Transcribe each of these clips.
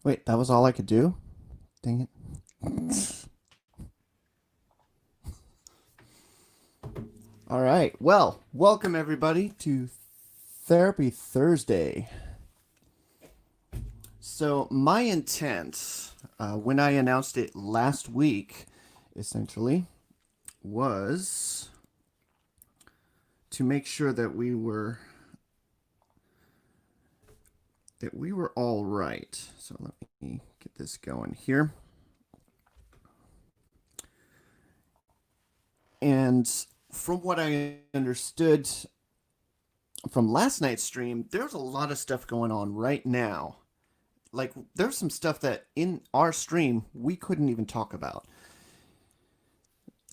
Wait, that was all I could do? Dang it. All right. Well, welcome everybody to Therapy Thursday. So, my intent when I announced it last week, essentially, was to make sure that we were all right. So, let me get this going here. And from what I understood from last night's stream, there's a lot of stuff going on right now. Like, there's some stuff that in our stream we couldn't even talk about.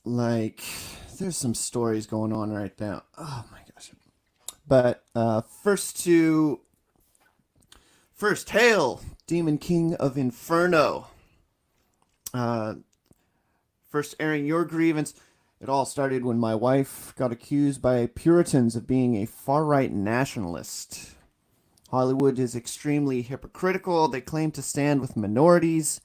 Like, there's some stories going on right now. Oh my gosh. But first, hail, Demon King of Inferno. Uh, First airing your grievance. It all started when my wife got accused by Puritans of being a far right nationalist. Hollywood is extremely hypocritical. They claim to stand with minorities,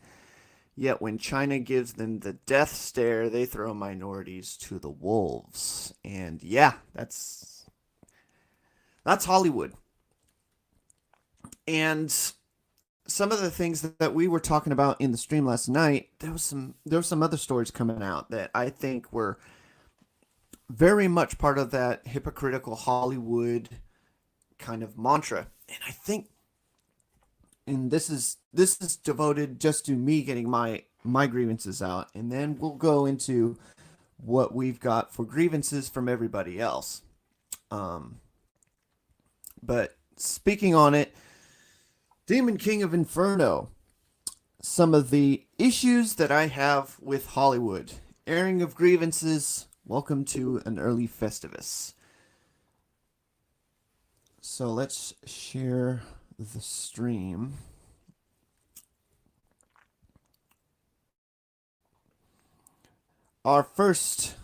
yet when China gives them the death stare, they throw minorities to the wolves. And yeah, that's Hollywood. And some of the things that we were talking about in the stream last night, there was some other stories coming out that I think were very much part of that hypocritical Hollywood kind of mantra. And I think and this is devoted just to me getting my grievances out, and then we'll go into what we've got for grievances from everybody else. Um, but speaking on it, Demon King of Inferno, some of the issues that I have with Hollywood. Airing of grievances. Welcome to an early Festivus. So let's share the stream. Our first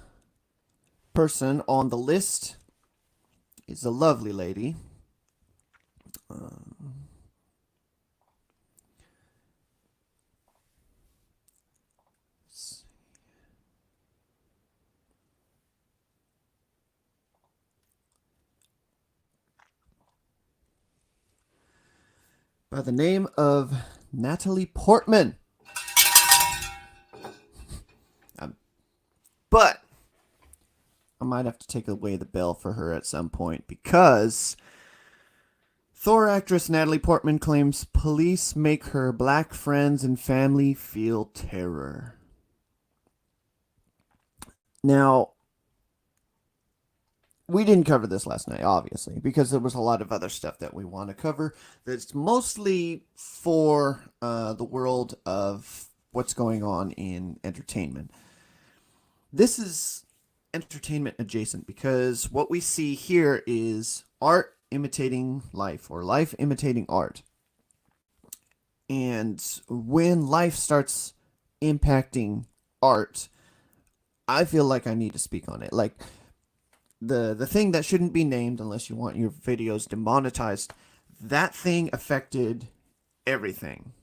person on the list is a lovely lady. Um, by the name of Natalie Portman. Um, but I might have to take away the bell for her at some point because Thor actress Natalie Portman claims police make her black friends and family feel terror. Now, we didn't cover this last night, obviously, because there was a lot of other stuff that we want to cover that's mostly for the world of what's going on in entertainment. This is entertainment adjacent because what we see here is art imitating life or life imitating art. And when life starts impacting art, I feel like I need to speak on it. Like the thing that shouldn't be named unless you want your videos demonetized, that thing affected everything.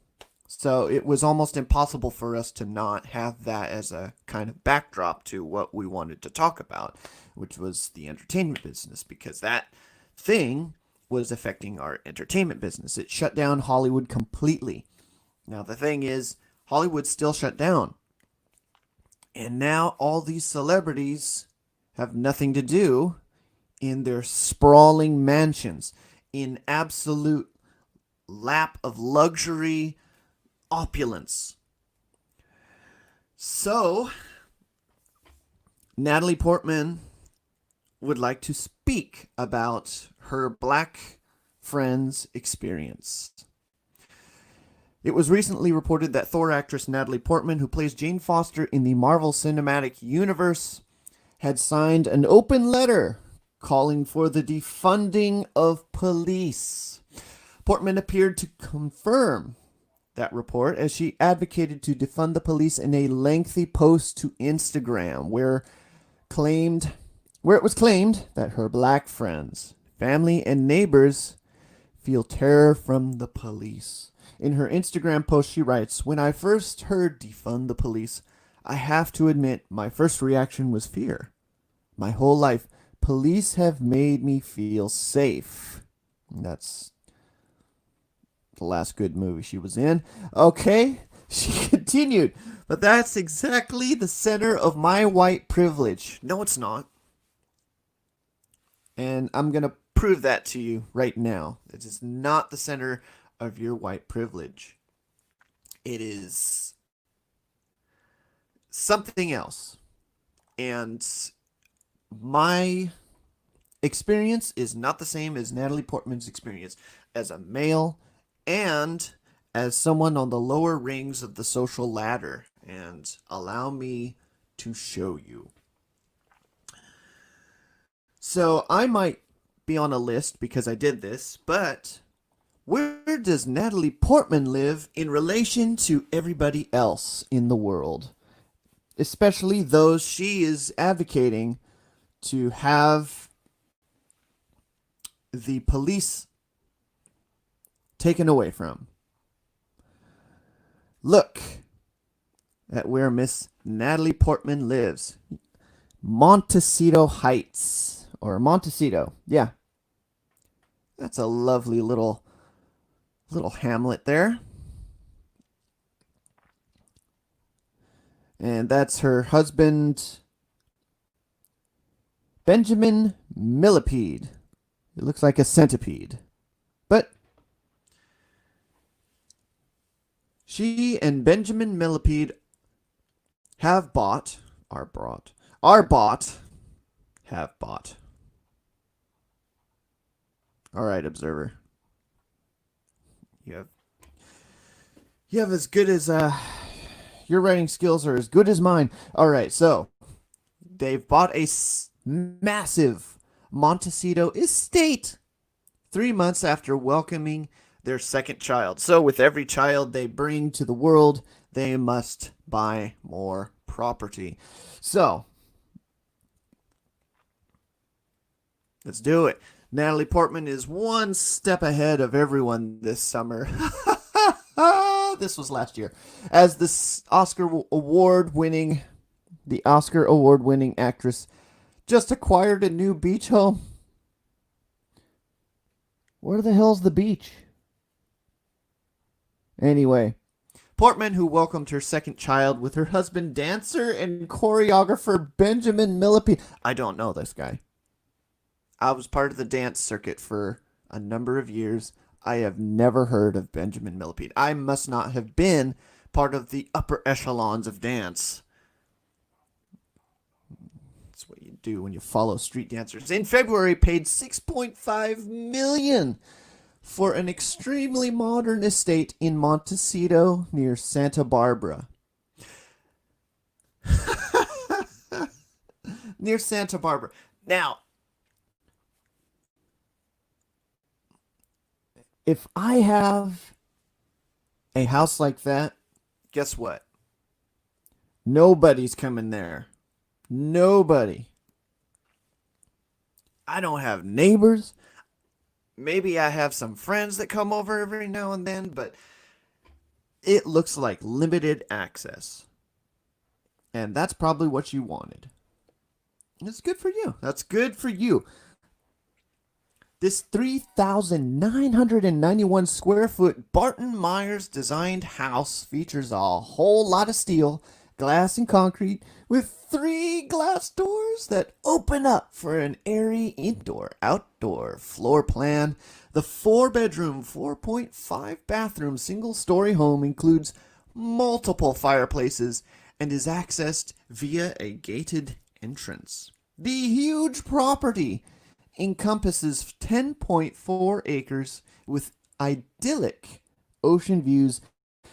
So it was almost impossible for us to not have that as a kind of backdrop to what we wanted to talk about, which was the entertainment business, because that thing was affecting our entertainment business. It shut down Hollywood completely. Now, the thing is, Hollywood's still shut down. And now all these celebrities have nothing to do in their sprawling mansions, in absolute lap of luxury opulence. So, Natalie Portman would like to speak about her black friend's experience. It was recently reported that Thor actress Natalie Portman, who plays Jane Foster in the Marvel Cinematic Universe, had signed an open letter calling for the defunding of police. Portman appeared to confirm that report as she advocated to defund the police in a lengthy post to Instagram where it was claimed that her black friends, family, and neighbors feel terror from the police. In her Instagram post, she writes, "When I first heard defund the police, I have to admit my first reaction was fear. My whole life, police have made me feel safe." That's the last good movie she was in. Okay, she continued, "But that's exactly the center of my white privilege." No, it's not. And I'm going to prove that to you right now. It is not the center of your white privilege. It is something else. And my experience is not the same as Natalie Portman's experience as a male and as someone on the lower rings of the social ladder. And allow me to show you. So I might be on a list because I did this, but where does Natalie Portman live in relation to everybody else in the world? Especially those she is advocating to have the police taken away from. Look at where Miss Natalie Portman lives. Montecito Heights. Or Montecito. Yeah. That's a lovely little hamlet there. And that's her husband, Benjamin Millipede. It looks like a centipede. But she and Benjamin Millipede have bought. All right, observer. You have as good as your writing skills are as good as mine. All right, so they've bought a massive Montecito estate 3 months after welcoming their second child. So with every child they bring to the world, they must buy more property. So let's do it. Natalie Portman is one step ahead of everyone this summer. This was last year. As the Oscar award-winning actress just acquired a new beach home. Where the hell's the beach? Anyway, Portman, who welcomed her second child with her husband, dancer and choreographer Benjamin Millipede. I don't know this guy. I was part of the dance circuit for a number of years. I have never heard of Benjamin Millipede. I must not have been part of the upper echelons of dance. That's what you do when you follow street dancers. In February, paid $6.5 million for an extremely modern estate in Montecito near Santa Barbara. Near Santa Barbara. Now, if I have a house like that, guess what? Nobody's coming there. Nobody. I don't have neighbors. Maybe I have some friends that come over every now and then, but it looks like limited access. And that's probably what you wanted. That's good for you. That's good for you. This 3,991 square foot Barton Myers designed house features a whole lot of steel, glass, and concrete with 3 glass doors that open up for an airy indoor-outdoor floor plan. The 4-bedroom, 4.5 bathroom single-story home includes multiple fireplaces and is accessed via a gated entrance. The huge property encompasses 10.4 acres with idyllic ocean views,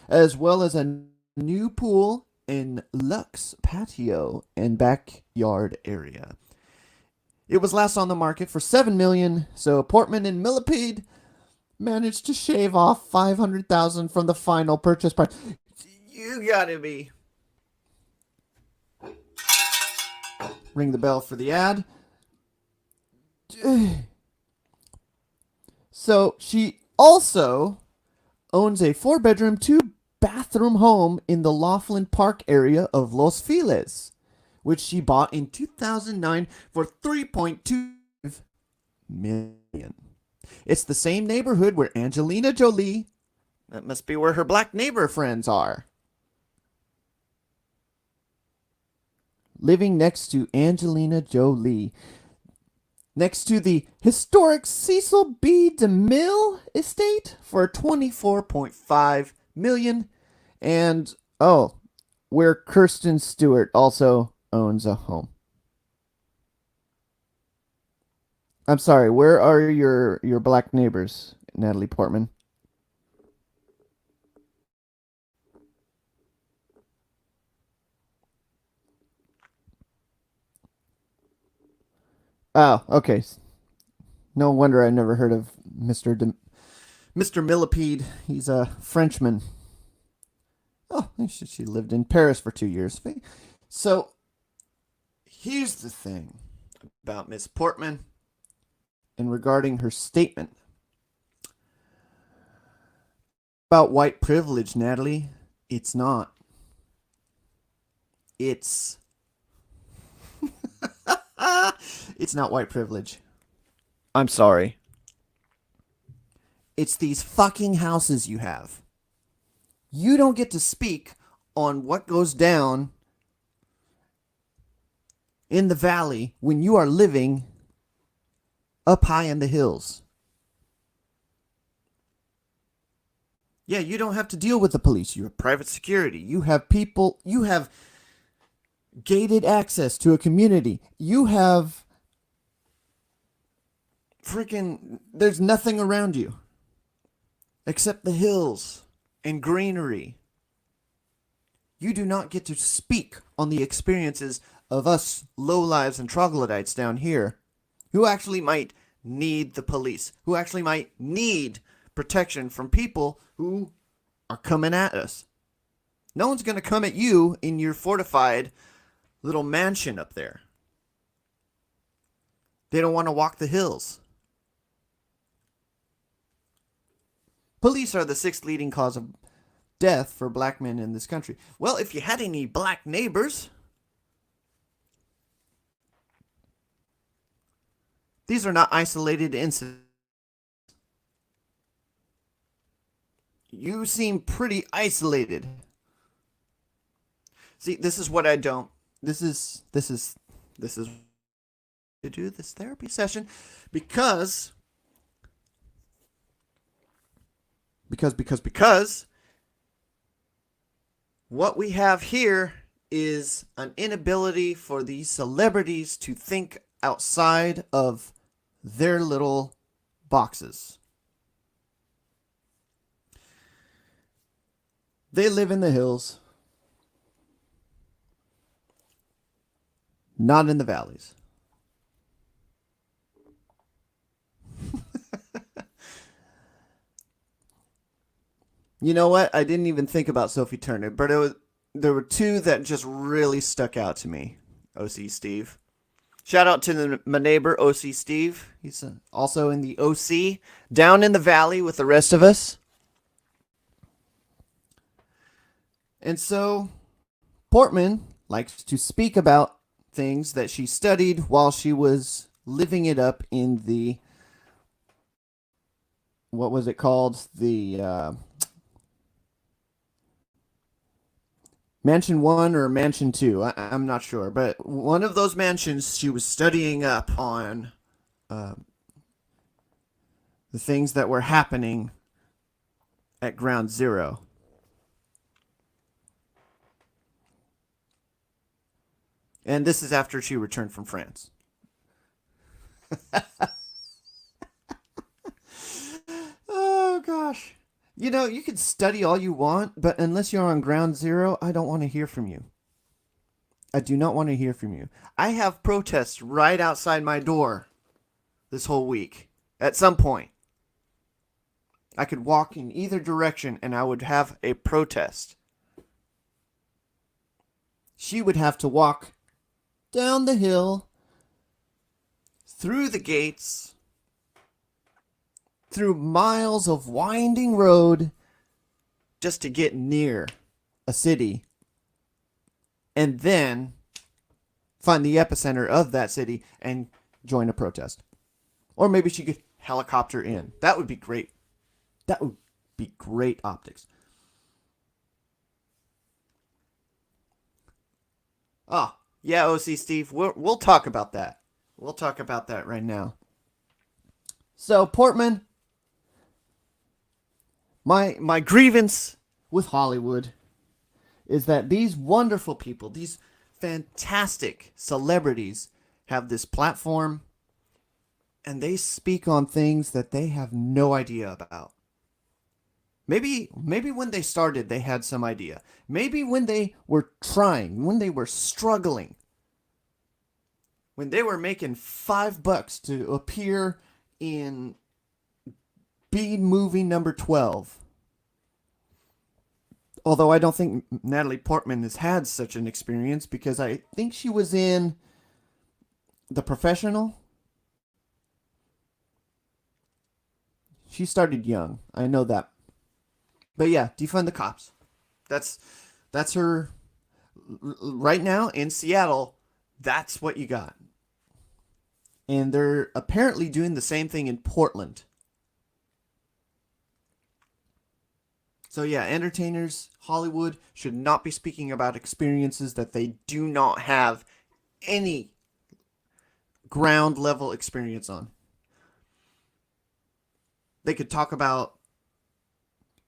as well as a new pool and luxe patio and backyard area. It was last on the market for $7 million, so Portman and Millipede managed to shave off $500,000 from the final purchase price. You gotta be. Ring the bell for the ad. So she also owns a 4-bedroom, 2-bathroom home in the Laughlin Park area of Los Feliz, which she bought in 2009 for $3.2 million. It's the same neighborhood where Angelina Jolie, that must be where her black neighbor friends are, living next to Angelina Jolie, next to the historic Cecil B. DeMille estate for $24.5 million. And, where Kirsten Stewart also owns a home. I'm sorry, where are your black neighbors, Natalie Portman? Oh, okay. No wonder I never heard of Mr. Millipede. He's a Frenchman. Oh, she lived in Paris for 2 years. So, here's the thing about Miss Portman and regarding her statement about white privilege, Natalie. It's not. It's it's not white privilege. I'm sorry. It's these fucking houses you have. You don't get to speak on what goes down in the valley when you are living up high in the hills. Yeah, you don't have to deal with the police. You have private security. You have people. You have gated access to a community. You have there's nothing around you except the hills and greenery. You do not get to speak on the experiences of us lowlives and troglodytes down here who actually might need the police, who actually might need protection from people who are coming at us. No one's going to come at you in your fortified little mansion up there. They don't want to walk the hills. Police are the 6th leading cause of death for black men in this country. Well, if you had any black neighbors, these are not isolated incidents. You seem pretty isolated. See, this is what I don't. This is to do this therapy session because what we have here is an inability for these celebrities to think outside of their little boxes. They live in the hills, not in the valleys. You know what? I didn't even think about Sophie Turner, but there were two that just really stuck out to me. OC Steve. Shout out to my neighbor, OC Steve. He's also in the OC, down in the valley with the rest of us. And so, Portman likes to speak about things that she studied while she was living it up in the, what was it called? The Mansion 1 or Mansion 2. I'm not sure. But one of those mansions she was studying up on the things that were happening at Ground Zero. And this is after she returned from France. Oh, gosh. You know, you can study all you want, but unless you're on Ground Zero, I don't want to hear from you. I do not want to hear from you. I have protests right outside my door this whole week. At some point, I could walk in either direction and I would have a protest. She would have to walk down the hill, through the gates, through miles of winding road just to get near a city and then find the epicenter of that city and join a protest. Or maybe she could helicopter in. That would be great. That would be great optics. Oh, yeah, OC Steve, we'll talk about that. We'll talk about that right now. So, Portman, my grievance with Hollywood is that these wonderful people, these fantastic celebrities, have this platform and they speak on things that they have no idea about. Maybe when they started they had some idea. Maybe when they were trying, when they were struggling, when they were making $5 to appear in B movie number 12. Although I don't think Natalie Portman has had such an experience because I think she was in The Professional. She started young. I know that. But yeah, defund the cops. That's her right now in Seattle. That's what you got. And they're apparently doing the same thing in Portland. So yeah, entertainers, Hollywood should not be speaking about experiences that they do not have any ground level experience on. They could talk about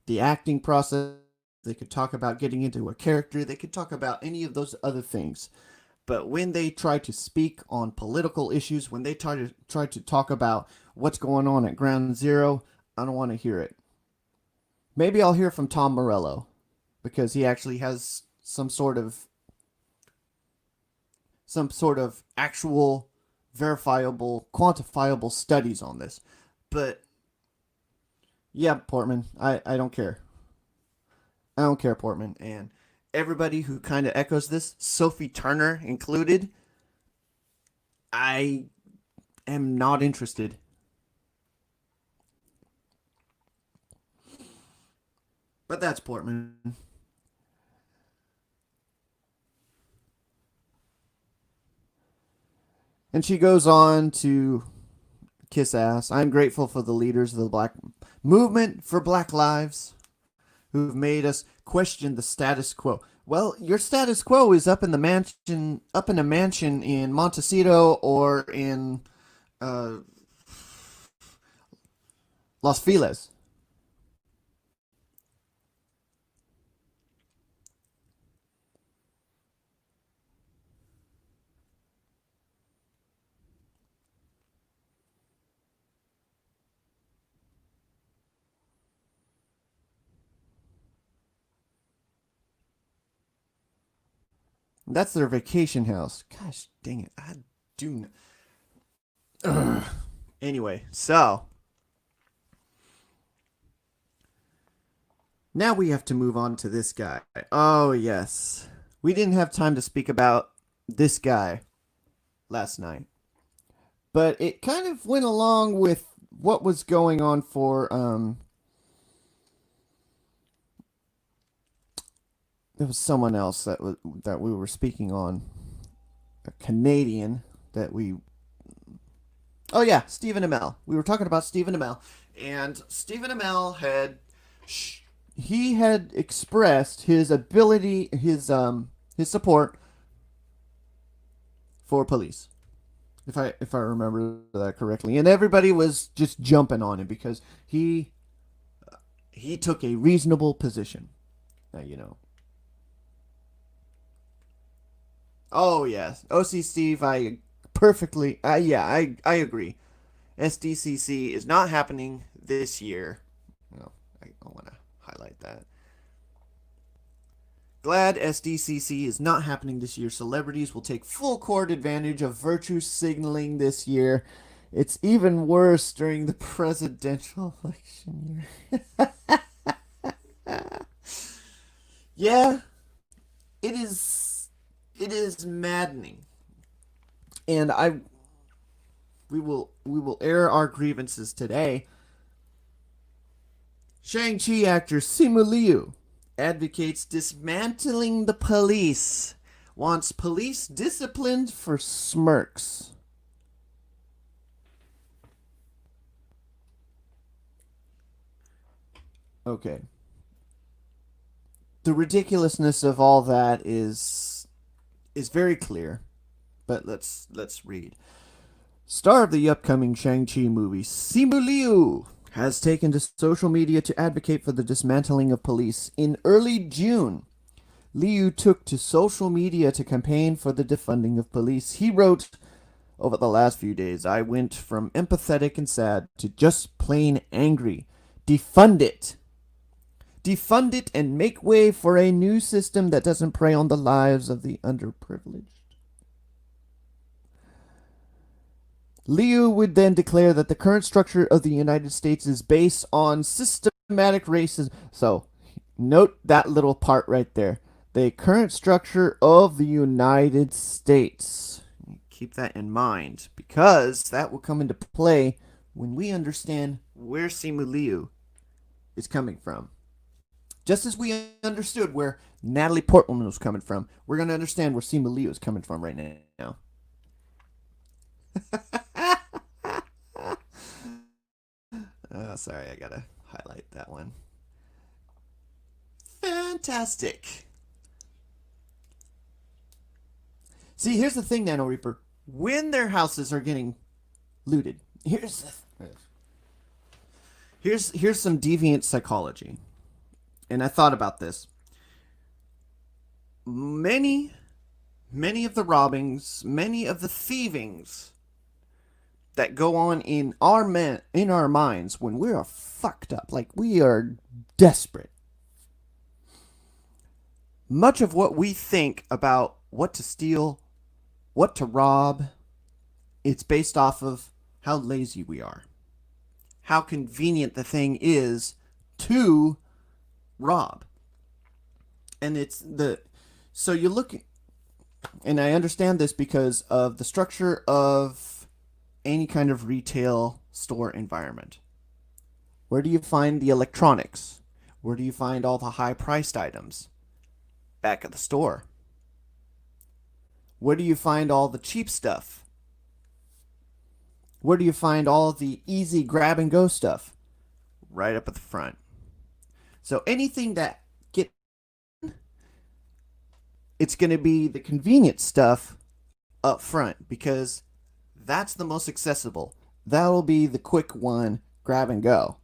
the acting process. They could talk about getting into a character. They could talk about any of those other things. But when they try to speak on political issues, when they try to talk about what's going on at Ground Zero, I don't want to hear it. Maybe I'll hear from Tom Morello because he actually has some sort of actual verifiable, quantifiable studies on this. But yeah, Portman, I don't care. I don't care, Portman. And everybody who kind of echoes this, Sophie Turner included, I am not interested. But that's Portman. And she goes on to kiss ass. I'm grateful for the leaders of the black movement for Black Lives who've made us question the status quo. Well, your status quo is up in a mansion in Montecito or in uh, Los Feliz. That's their vacation house. Gosh dang it. I do. Anyway, so now we have to move on to this guy. Oh, yes. We didn't have time to speak about this guy last night. But it kind of went along with what was going on for there was someone else that we were speaking on, a Canadian that we. Oh yeah, Stephen Amell. We were talking about Stephen Amell, and Stephen Amell he had expressed his ability, his support for police, if I remember that correctly, and everybody was just jumping on him because he took a reasonable position. Now you know. Oh yes, OC Steve, I perfectly. Yeah, I agree. SDCC is not happening this year. No, I want to highlight that. Glad SDCC is not happening this year. Celebrities will take full court advantage of virtue signaling this year. It's even worse during the presidential election year. Yeah, it is. It is maddening, and we will air our grievances today. Shang-Chi actor Simu Liu advocates dismantling the police, wants police disciplined for smirks. Okay. The ridiculousness of all that is very clear, but let's read. Star of the upcoming Shang-Chi movie, Simu Liu, has taken to social media to advocate for the dismantling of police. In early June, Liu took to social media to campaign for the defunding of police. He wrote, over the last few days, I went from empathetic and sad to just plain angry. Defund it. Defund it and make way for a new system that doesn't prey on the lives of the underprivileged. Liu would then declare that the current structure of the United States is based on systematic racism. So, note that little part right there. The current structure of the United States. Keep that in mind, because that will come into play when we understand where Simu Liu is coming from. Just as we understood where Natalie Portman was coming from, we're going to understand where Simu Liu is coming from right now. Oh, sorry, I gotta highlight that one. Fantastic. See, here's the thing, Nano Reaper. When their houses are getting looted, here's some deviant psychology. And I thought about this. Many of the robbings, many of the thievings that go on in our minds when we are fucked up, like we are desperate. Much of what we think about what to steal, what to rob, it's based off of how lazy we are. How convenient the thing is to rob. And it's the so you look, and I understand this because of the structure of any kind of retail store environment. Where do you find the electronics? Where do you find all the high priced items? Back at the store. Where do you find all the cheap stuff? Where do you find all the easy grab and go stuff? Right up at the front. So anything that gets, it's going to be the convenient stuff up front because that's the most accessible. That'll be the quick one, grab and go.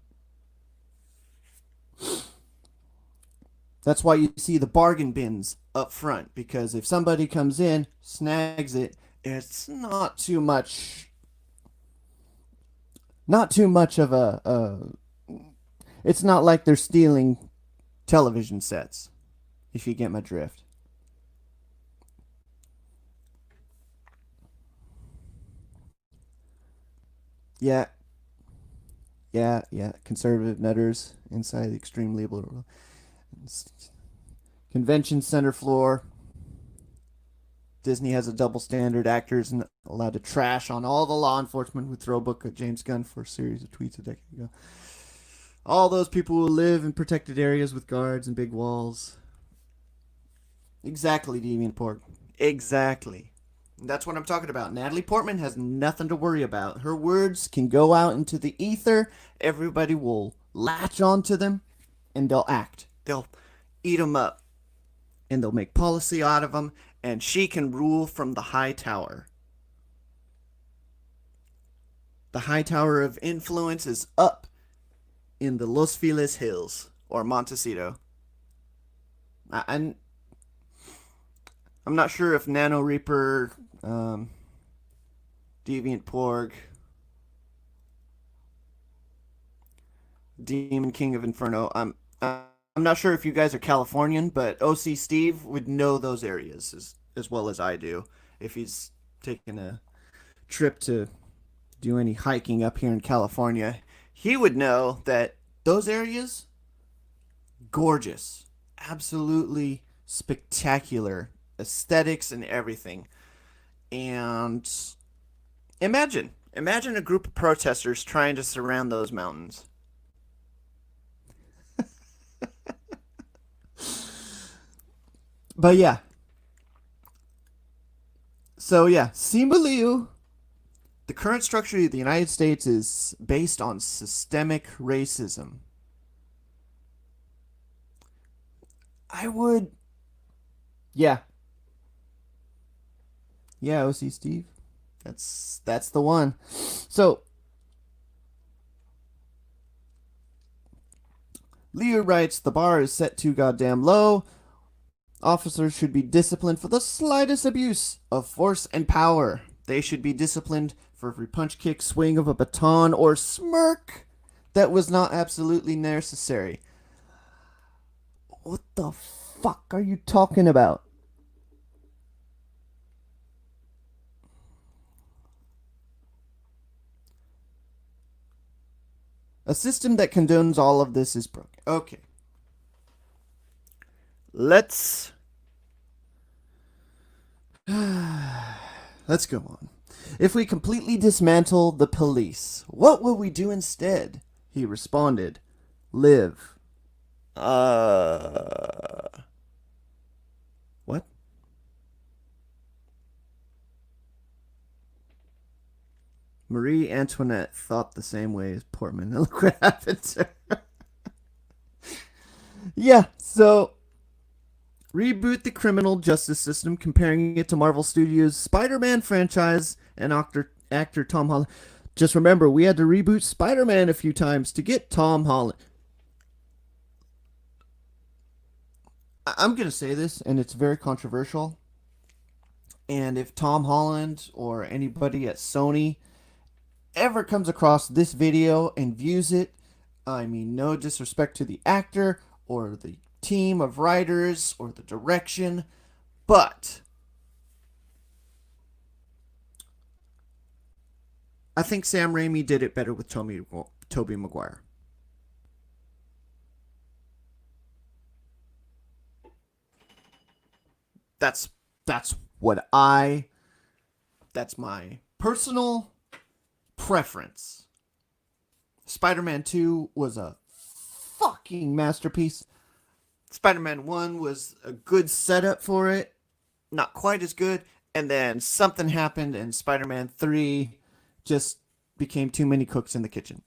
That's why you see the bargain bins up front, because if somebody comes in, snags it, it's not too much of it's not like they're stealing television sets, if you get my drift. Yeah, yeah. Conservative nutters inside the extreme liberal convention center floor. Disney has a double standard. Actors allowed to trash on all the law enforcement who throw a book at James Gunn for a series of tweets a decade ago. All those people who live in protected areas with guards and big walls. Exactly, Deviant Pork. Exactly. That's what I'm talking about. Natalie Portman has nothing to worry about. Her words can go out into the ether. Everybody will latch onto them, and they'll act. They'll eat them up, and they'll make policy out of them, and she can rule from the high tower. The high tower of influence is up in the Los Feliz Hills, or Montecito. I'm not sure if Nano Reaper, Deviant Porg, Demon King of Inferno. I'm not sure if you guys are Californian, but OC Steve would know those areas as well as I do. If he's taken a trip to do any hiking up here in California, he would know that those areas, gorgeous, absolutely spectacular aesthetics and everything. And imagine a group of protesters trying to surround those mountains. But yeah, so yeah, Simu Liu, the current structure of the United States is based on systemic racism. I would, yeah, yeah, OC Steve, that's the one. So Liu writes, the bar is set too goddamn low. Officers should be disciplined for the slightest abuse of force and power. They should be disciplined for every punch, kick, swing of a baton, or smirk that was not absolutely necessary. What the fuck are you talking about? A system that condones all of this is broken. Okay. Let's let's go on. If we completely dismantle the police, what will we do instead? He responded, live. What? Marie Antoinette thought the same way as Portman. Look what happened to her. Yeah, so reboot the criminal justice system, comparing it to Marvel Studios' Spider-Man franchise and actor Tom Holland. Just remember, we had to reboot Spider-Man a few times to get Tom Holland. I'm going to say this, and it's very controversial. And if Tom Holland or anybody at Sony ever comes across this video and views it, I mean, no disrespect to the actor or the team of writers or the direction, but I think Sam Raimi did it better with Tobey Maguire. That's that's what I that's my personal preference. Spider-Man 2 was a fucking masterpiece. Spider-Man 1 was a good setup for it, not quite as good, and then something happened and Spider-Man 3 just became too many cooks in the kitchen.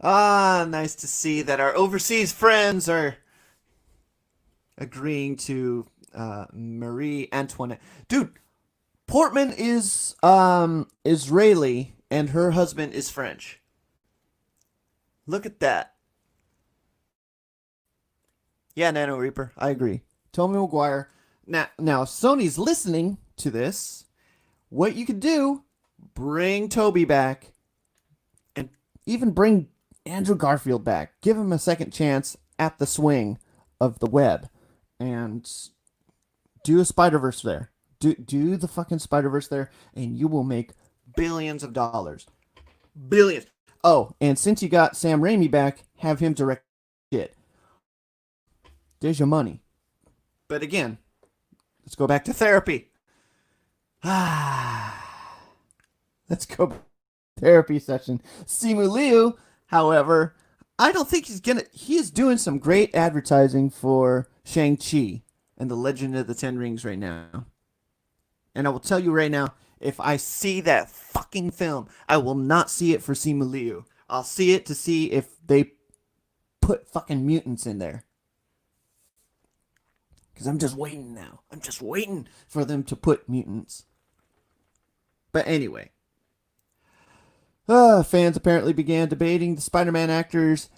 Nice to see that our overseas friends are agreeing to Marie Antoinette. Dude, Portman is Israeli and her husband is French. Look at that. Yeah, Nano Reaper, I agree. Tommy Maguire. Now Sony's listening to this. What you could do, bring Toby back and even bring Andrew Garfield back. Give him a second chance at the swing of the web and do a Spider-Verse there. Do the fucking Spider-Verse there and you will make billions of dollars. Billions. Oh, and since you got Sam Raimi back, have him direct it. There's your money. But again, let's go back to therapy. Let's go therapy session. Simu Liu, however, I don't think he is doing some great advertising for Shang-Chi and the Legend of the Ten Rings right now. And I will tell you right now, if I see that fucking film, I will not see it for Simu Liu. I'll see it to see if they put fucking mutants in there. Because I'm just waiting now. I'm just waiting for them to put mutants. But anyway. Fans apparently began debating the Spider-Man actors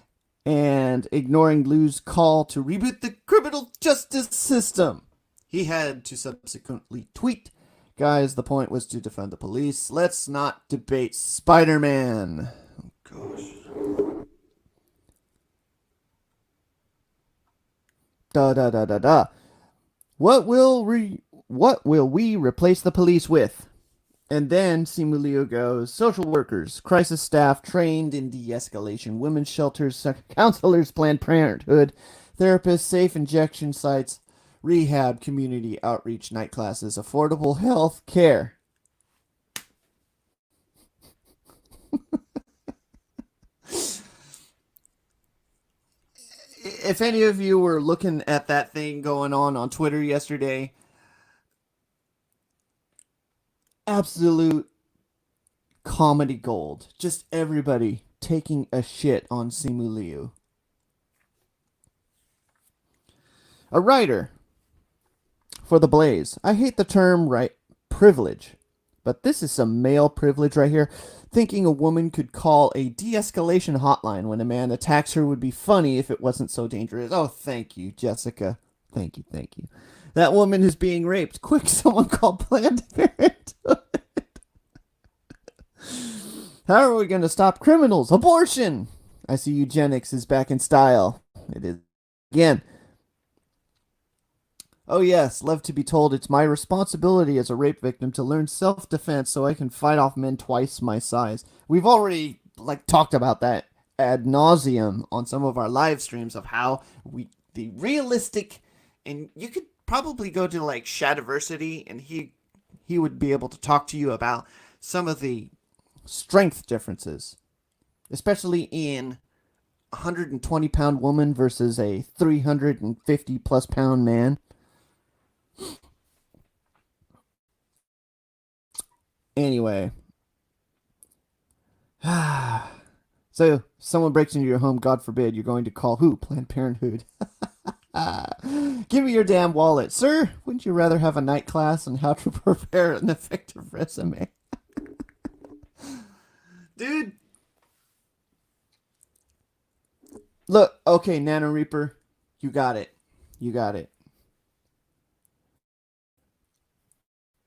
and ignoring Liu's call to reboot the criminal justice system. He had to subsequently tweet, guys, the point was to defend the police. Let's not debate Spider-Man. Oh, gosh. Da. What will we replace the police with? And then Simu Liu goes, social workers, crisis staff trained in de-escalation, women's shelters, counselors, Planned Parenthood, therapists, safe injection sites, rehab, community outreach, night classes, affordable health care. If any of you were looking at that thing going on Twitter yesterday, absolute comedy gold. Just everybody taking a shit on Simu Liu. A writer for The Blaze. I hate the term right privilege, but this is some male privilege right here. Thinking a woman could call a de-escalation hotline when a man attacks her would be funny if it wasn't so dangerous. Oh, thank you, Jessica. Thank you, thank you. That woman is being raped. Quick, someone call Planned Parenthood. How are we going to stop criminals? Abortion! I see eugenics is back in style. It is again. Oh, yes, love to be told it's my responsibility as a rape victim to learn self defense so I can fight off men twice my size. We've already talked about that ad nauseum on some of our live streams of how the realistic, and you could probably go to Shadiversity and he would be able to talk to you about some of the strength differences, especially in 120-pound woman versus a 350 plus pound man. Anyway, so someone breaks into your home, God forbid, you're going to call who? Planned Parenthood. Give me your damn wallet. Sir, wouldn't you rather have a night class on how to prepare an effective resume? Dude. Look, okay, Nano Reaper, you got it. You got it.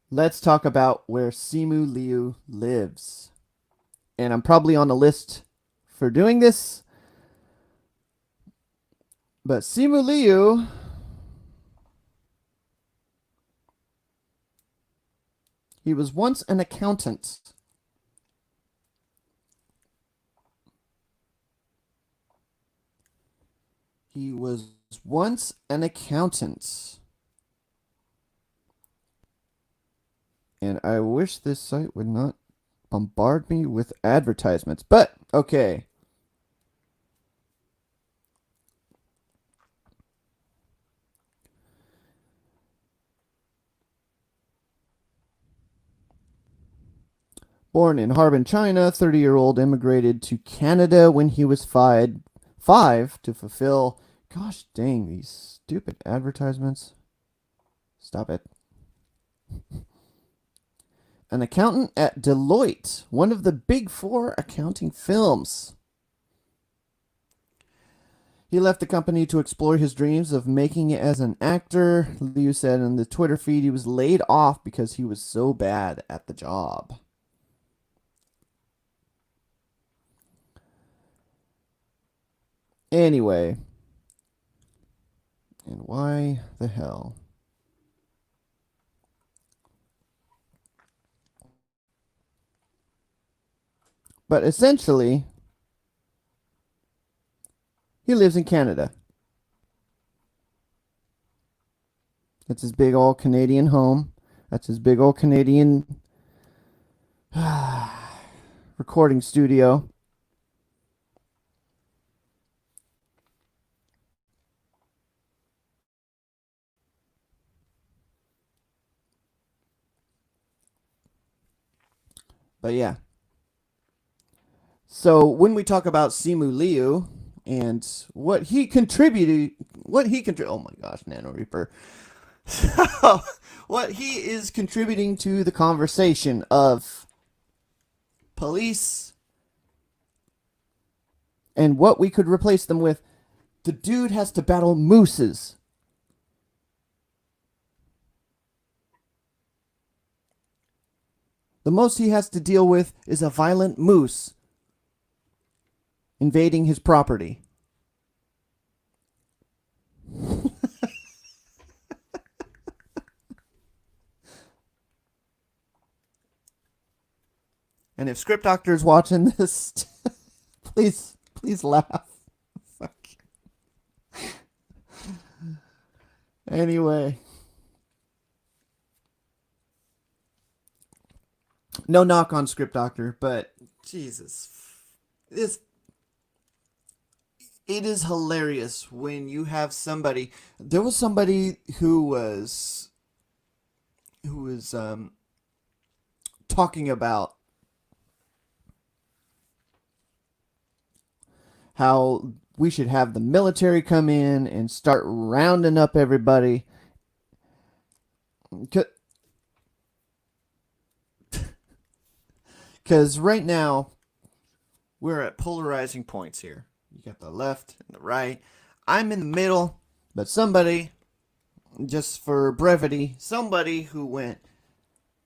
Let's talk about where Simu Liu lives. And I'm probably on the list for doing this. But Simu Liu he was once an accountant. He was once an accountant. And I wish this site would not bombard me with advertisements. But, okay. Born in Harbin, China, 30-year-old immigrated to Canada when he was five to fulfill... Gosh dang, these stupid advertisements. Stop it. An accountant at Deloitte, one of the big four accounting firms. He left the company to explore his dreams of making it as an actor. Liu said in the Twitter feed he was laid off because he was so bad at the job. Anyway. And why the hell? But essentially, he lives in Canada. That's his big old Canadian home. That's his big old Canadian recording studio. But yeah. So when we talk about Simu Liu and what he contributed, oh my gosh, Nano Reaper. So what he is contributing to the conversation of police and what we could replace them with. The dude has to battle mooses. The most he has to deal with is a violent moose invading his property. And if Script Doctor is watching this, please laugh. Fuck. Anyway. No knock on Script Doctor, but Jesus. it is hilarious when you have somebody. There was somebody who was talking about how we should have the military come in and start rounding up everybody. Because right now, we're at polarizing points here. You got the left and the right. I'm in the middle, but somebody, just for brevity, somebody who went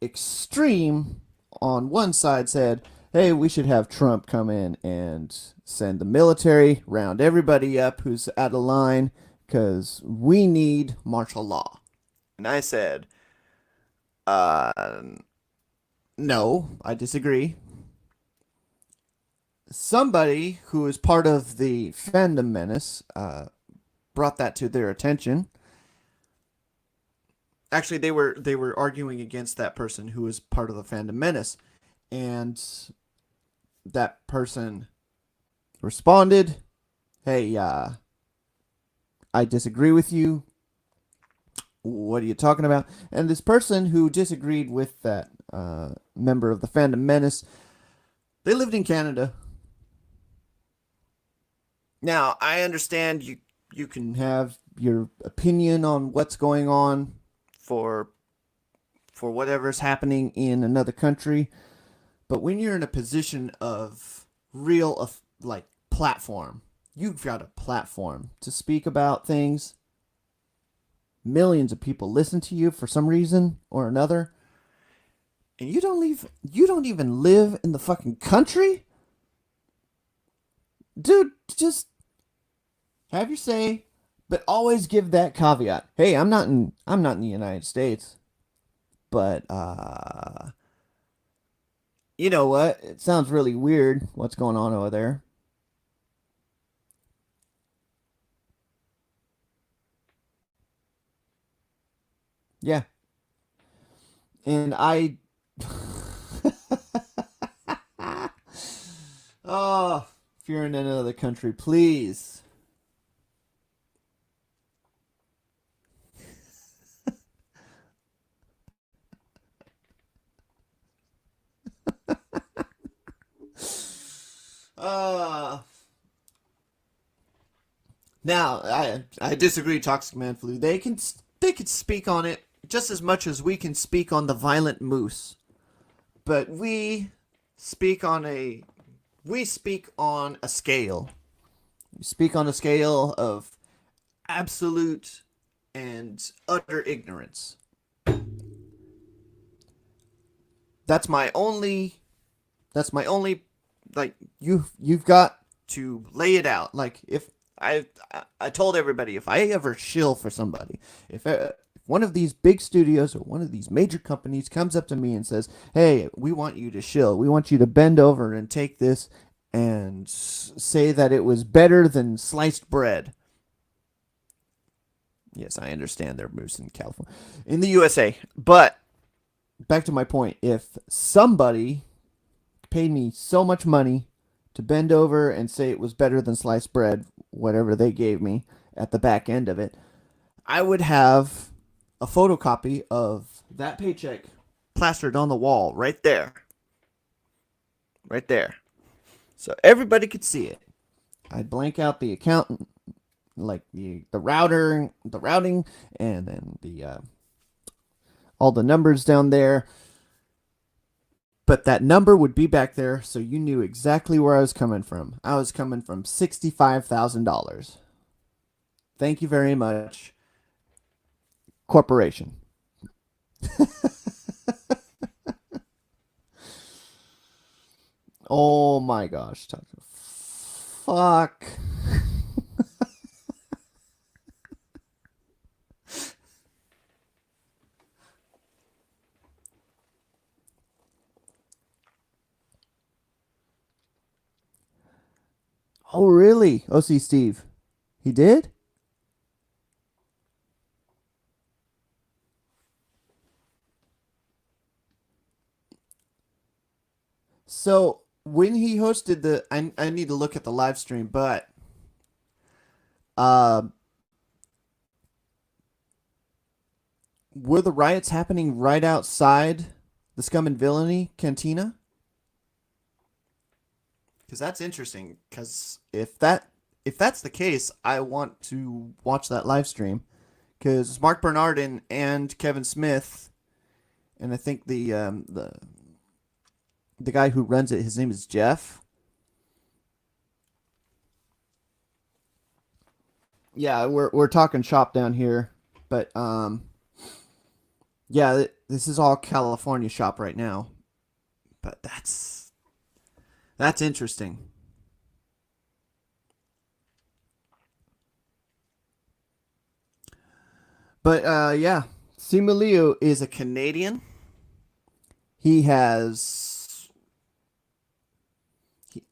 extreme on one side said, hey, we should have Trump come in and send the military, round everybody up who's out of line, because we need martial law. And I said, uh, no, I disagree. Somebody who is part of the fandom menace brought that to their attention. Actually, they were arguing against that person who was part of the fandom menace, and that person responded, "Hey, I disagree with you. What are you talking about?" And this person who disagreed with that member of the fandom menace, they lived in Canada. Now, I understand you can have your opinion on what's going on for for whatever's happening in another country, but when you're in a position of real like platform, you've got a platform to speak about things. Millions of people listen to you for some reason or another, and you don't even live in the fucking country? Dude, just have your say, but always give that caveat. Hey, I'm not in the United States, but you know what? It sounds really weird what's going on over there. Yeah. And I oh, if you're in another country, please. Uh Now, I disagree, Toxic Man Flu. They can speak on it just as much as we can speak on the violent moose. But speak on a we speak on a scale. We speak on a scale of absolute and utter ignorance. That's my only that's my only like you've got to lay it out. Like if I told everybody if I ever shill for somebody, if one of these big studios or one of these major companies comes up to me and says, "Hey, we want you to shill. We want you to bend over and take this and say that it was better than sliced bread." Yes, I understand they're moose in California, in the USA, but back to my point. If somebody paid me so much money to bend over and say it was better than sliced bread, whatever they gave me at the back end of it, I would have a photocopy of that paycheck plastered on the wall right there. Right there. So everybody could see it. I'd blank out the account, like the routing, and then the all the numbers down there. But that number would be back there, so you knew exactly where I was coming from. I was coming from $65,000. Thank you very much, corporation. Oh my gosh. Fuck. Oh, really? OC Steve. He did? So when he hosted I need to look at the live stream, but Uh, were the riots happening right outside the Scum and Villainy cantina? Because that's interesting. Because if that's the case, I want to watch that live stream. Because Mark Bernardin and Kevin Smith, and I think the guy who runs it, his name is Jeff. Yeah, we're talking shop down here, but yeah, this is all California shop right now. But that's interesting. But yeah, Simu Liu is a Canadian. He has he,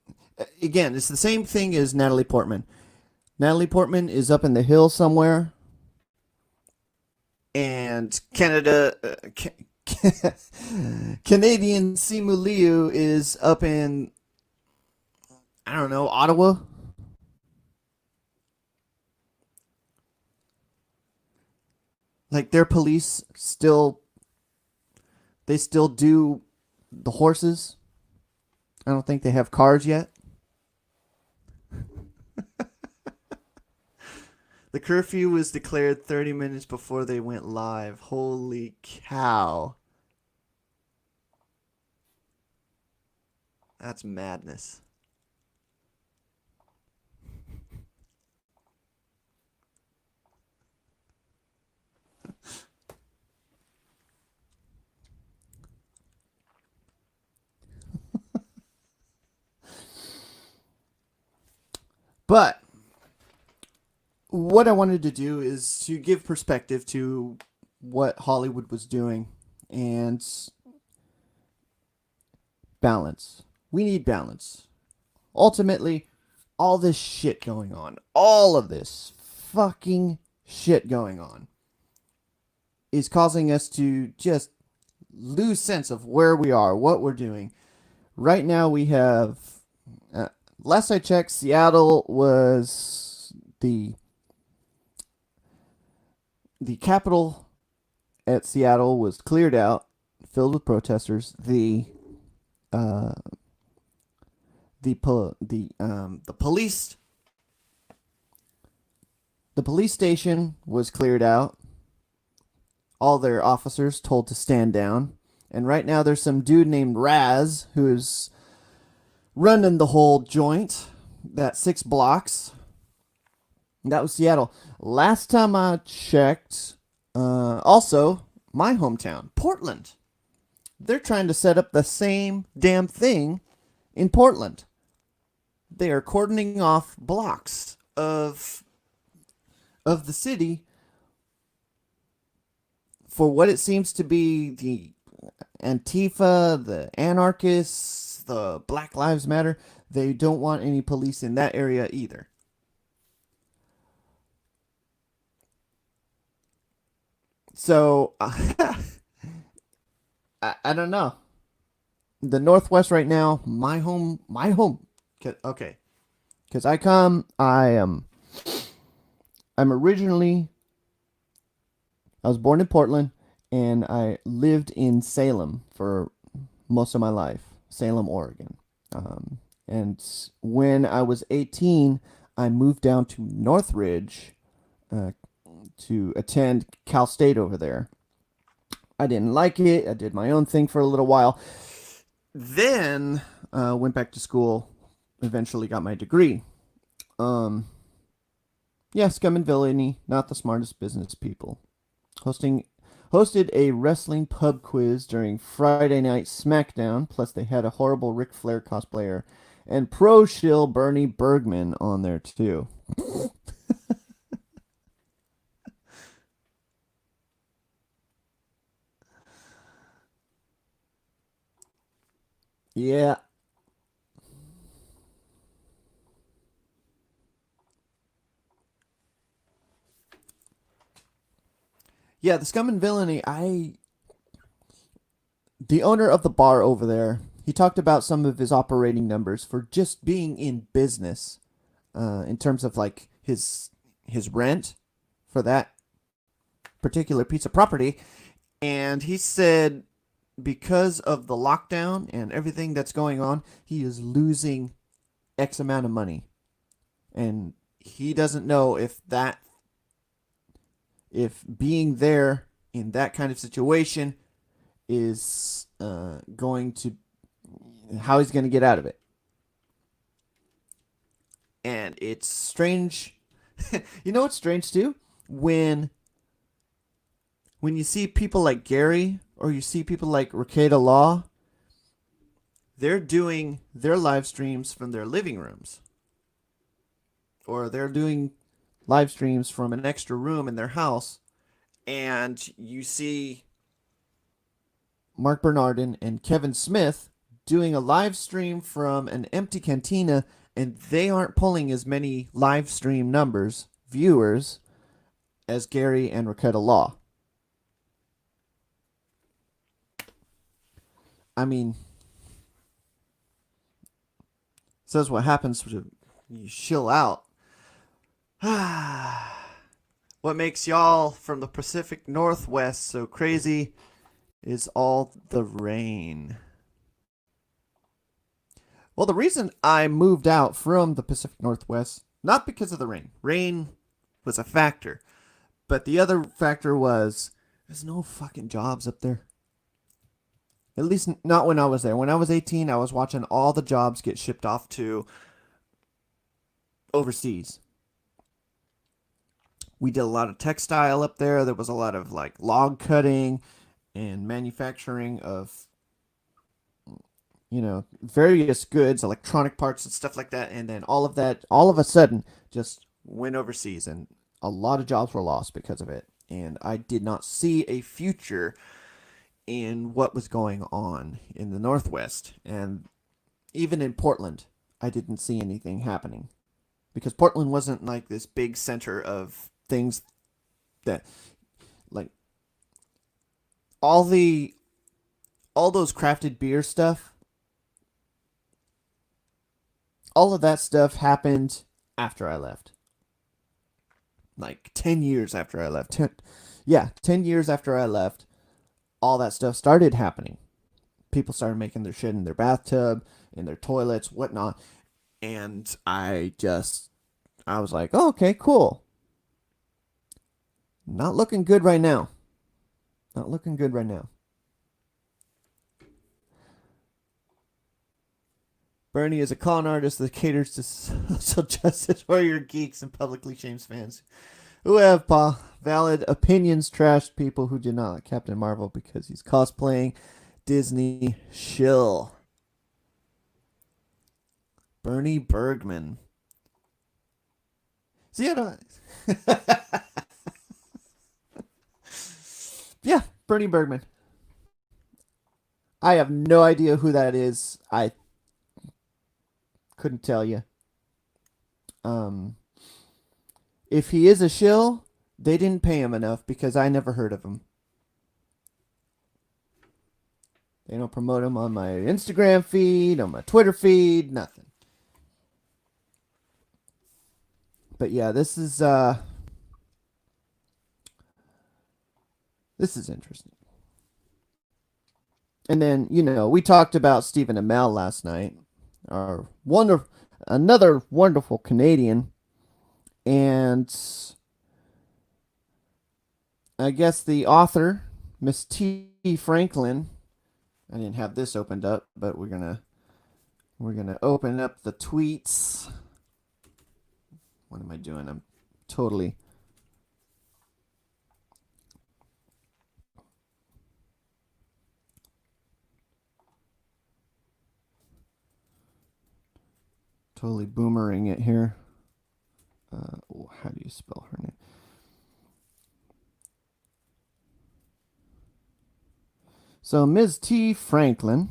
again, it's the same thing as Natalie Portman. Natalie Portman is up in the hill somewhere, and Canadian Simu Liu is up in, I don't know, Ottawa. Like their police still, they still do the horses. I don't think they have cars yet. The curfew was declared 30 minutes before they went live. Holy cow. That's madness. But what I wanted to do is to give perspective to what Hollywood was doing and balance. We need balance. Ultimately, all this shit going on, all of this fucking shit going on, is causing us to just lose sense of where we are, what we're doing. Right now, we have, last I checked, Seattle was the capital at Seattle was cleared out, filled with protesters. Uh, the police the police station was cleared out. All their officers told to stand down. And right now there's some dude named Raz who's running the whole joint. That 6 blocks. That was Seattle. Last time I checked, also my hometown, Portland. They're trying to set up the same damn thing in Portland. They are cordoning off blocks of the city for what it seems to be the Antifa, the anarchists, the Black Lives Matter. They don't want any police in that area either. So I don't know. The Northwest right now, my home. Okay, because I'm originally, I was born in Portland, and I lived in Salem for most of my life, Salem, Oregon. And when I was 18, I moved down to Northridge uh, to attend Cal State over there. I didn't like it. I did my own thing for a little while. Then went back to school. Eventually got my degree. Um, yeah, Scum and Villainy, not the smartest business people. Hosting hosted a wrestling pub quiz during Friday Night SmackDown. Plus, they had a horrible Ric Flair cosplayer and pro shill Bernie Bergman on there too. Yeah, yeah, the Scum and Villainy. The owner of the bar over there, he talked about some of his operating numbers for just being in business, in terms of like his rent for that particular piece of property. And he said because of the lockdown and everything that's going on, he is losing X amount of money. And he doesn't know if being there in that kind of situation is going to, how he's going to get out of it. And it's strange. You know what's strange too? When you see people like Gary or you see people like Rakeda Law, they're doing their live streams from their living rooms. Or they're doing live streams from an extra room in their house. And you see Mark Bernardin and Kevin Smith doing a live stream from an empty cantina, and they aren't pulling as many live stream numbers, viewers, as Gary and Rakeda Law. I mean, says what happens when you chill out. What makes y'all from the Pacific Northwest so crazy is all the rain. Well, the reason I moved out from the Pacific Northwest, not because of the rain. Rain was a factor. But the other factor was there's no fucking jobs up there. At least not when I was there. When I was 18, I was watching all the jobs get shipped off to overseas. We did a lot of textile up there. There was a lot of like log cutting and manufacturing of, you know, various goods, electronic parts and stuff like that. And then all of that, all of a sudden, just went overseas. And a lot of jobs were lost because of it. And I did not see a future in what was going on in the Northwest. And even in Portland, I didn't see anything happening. Because Portland wasn't like this big center of things that, like, all those crafted beer stuff, all of that stuff happened after I left. Like 10 years after I left. 10 years after I left, all that stuff started happening. People started making their shit in their bathtub, in their toilets, whatnot. And I was like, oh, okay, cool. Not looking good right now. Not looking good right now. Bernie is a con artist that caters to social justice warrior geeks and publicly shames fans who have valid opinions, trashed people who do not like Captain Marvel because he's cosplaying Disney shill. Bernie Bergman. See, I don't... Yeah, Bernie Bergman. I have no idea who that is. I couldn't tell you. If he is a shill, they didn't pay him enough because I never heard of him. They don't promote him on my Instagram feed, on my Twitter feed, nothing. But yeah, this is interesting. And then, you know, we talked about Stephen Amell last night. Another wonderful Canadian. And I guess the author, Miss T. Franklin, I didn't have this opened up, but we're gonna open up the tweets. What am I doing? I'm totally boomering it here. How do you spell her name? So Ms. T. Franklin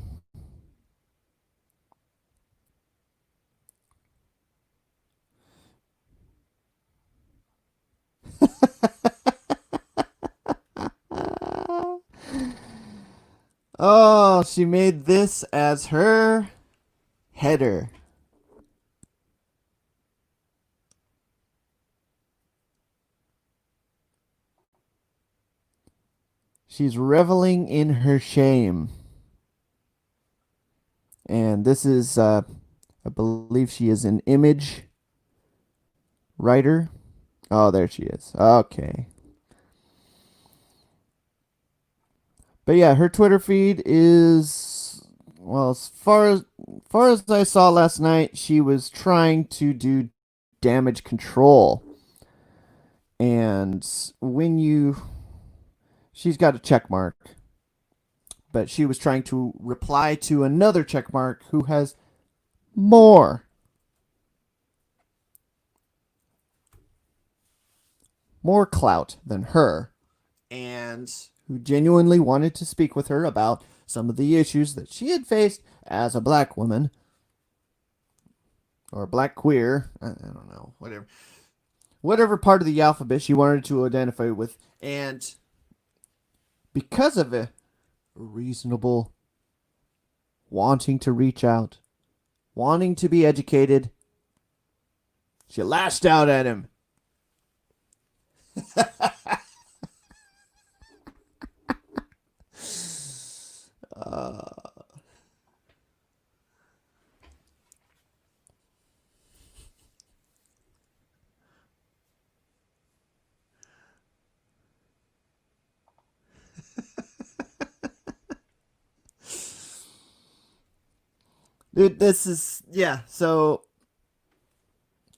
oh, she made this as her header. She's reveling in her shame. And this is, I believe she is an image writer. Oh, there she is. Okay. But yeah, her Twitter feed is, well, as far as I saw last night, she was trying to do damage control. And when you she's got a check mark, but she was trying to reply to another check mark who has more more clout than her, and who genuinely wanted to speak with her about some of the issues that she had faced as a black woman or a black queer. I don't know, whatever part of the alphabet she wanted to identify with, and because of a reasonable wanting to reach out, wanting to be educated, she lashed out at him. Dude, this is, yeah. So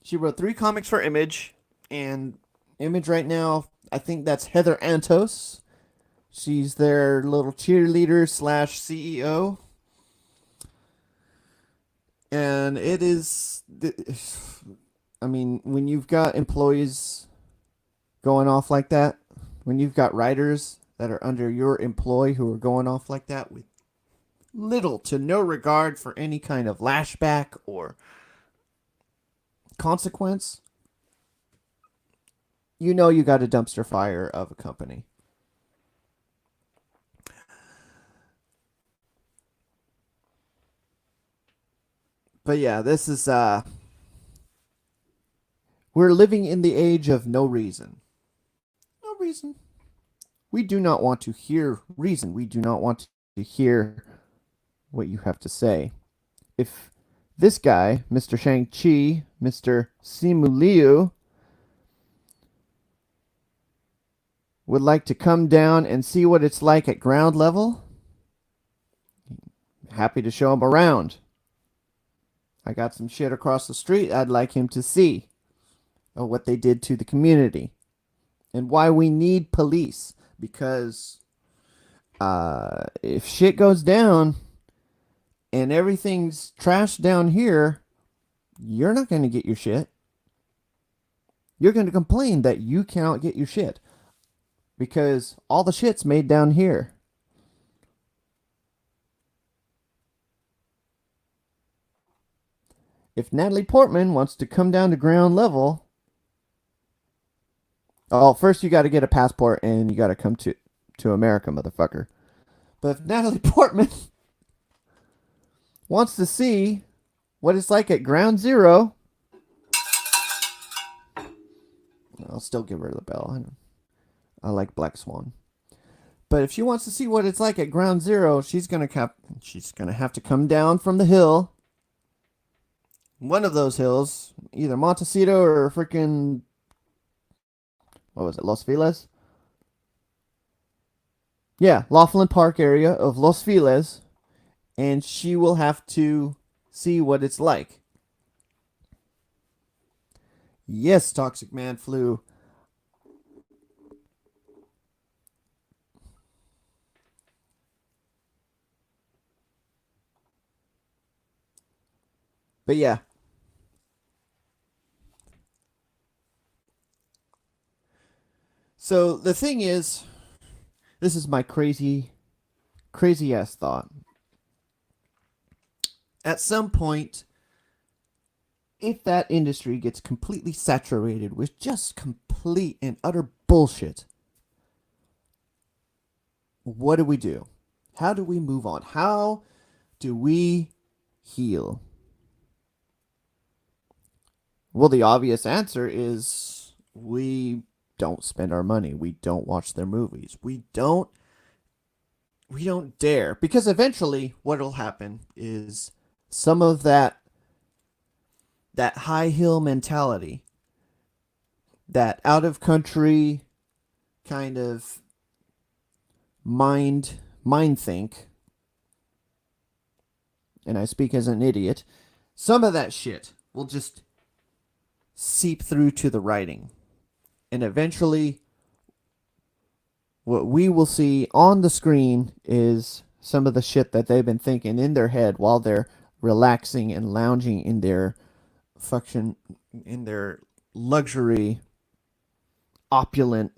she wrote 3 comics for Image, and Image right now, I think that's Heather Antos. She's their little cheerleader slash CEO, and it is. I mean, when you've got employees going off like that, when you've got writers that are under your employ who are going off like that with little to no regard for any kind of lashback or consequence, you know you got a dumpster fire of a company. But yeah, this is we're living in the age of no reason. No reason. We do not want to hear reason. We do not want to hear what you have to say. If this guy, Mr. Shang-Chi, Mr. Simu Liu, would like to come down and see what it's like at ground level, happy to show him around. I got some shit across the street I'd like him to see of what they did to the community and why we need police. Because if shit goes down and everything's trashed down here, you're not going to get your shit. You're going to complain that you cannot get your shit because all the shit's made down here. If Natalie Portman wants to come down to ground level, oh, first you got to get a passport and you got to come to America, motherfucker. But if Natalie Portman wants to see what it's like at ground zero, I'll still give her the bell. I like Black Swan. But if she wants to see what it's like at ground zero, she's gonna have to come down from the hill. One of those hills, either Montecito or freaking, what was it, Los Feliz? Yeah, Laughlin Park area of Los Feliz, and she will have to see what it's like. Yes, Toxic Man Flu. But yeah. So the thing is, this is my crazy ass thought. At some point, if that industry gets completely saturated with just complete and utter bullshit, what do we do? How do we move on? How do we heal? Well, the obvious answer is we don't spend our money. We don't watch their movies. We don't we don't dare, because eventually what'll happen is some of that high hill mentality, that out of country kind of mind think, and I speak as an idiot, some of that shit will just seep through to the writing. And eventually what we will see on the screen is some of the shit that they've been thinking in their head while they're relaxing and lounging in their function in their luxury opulent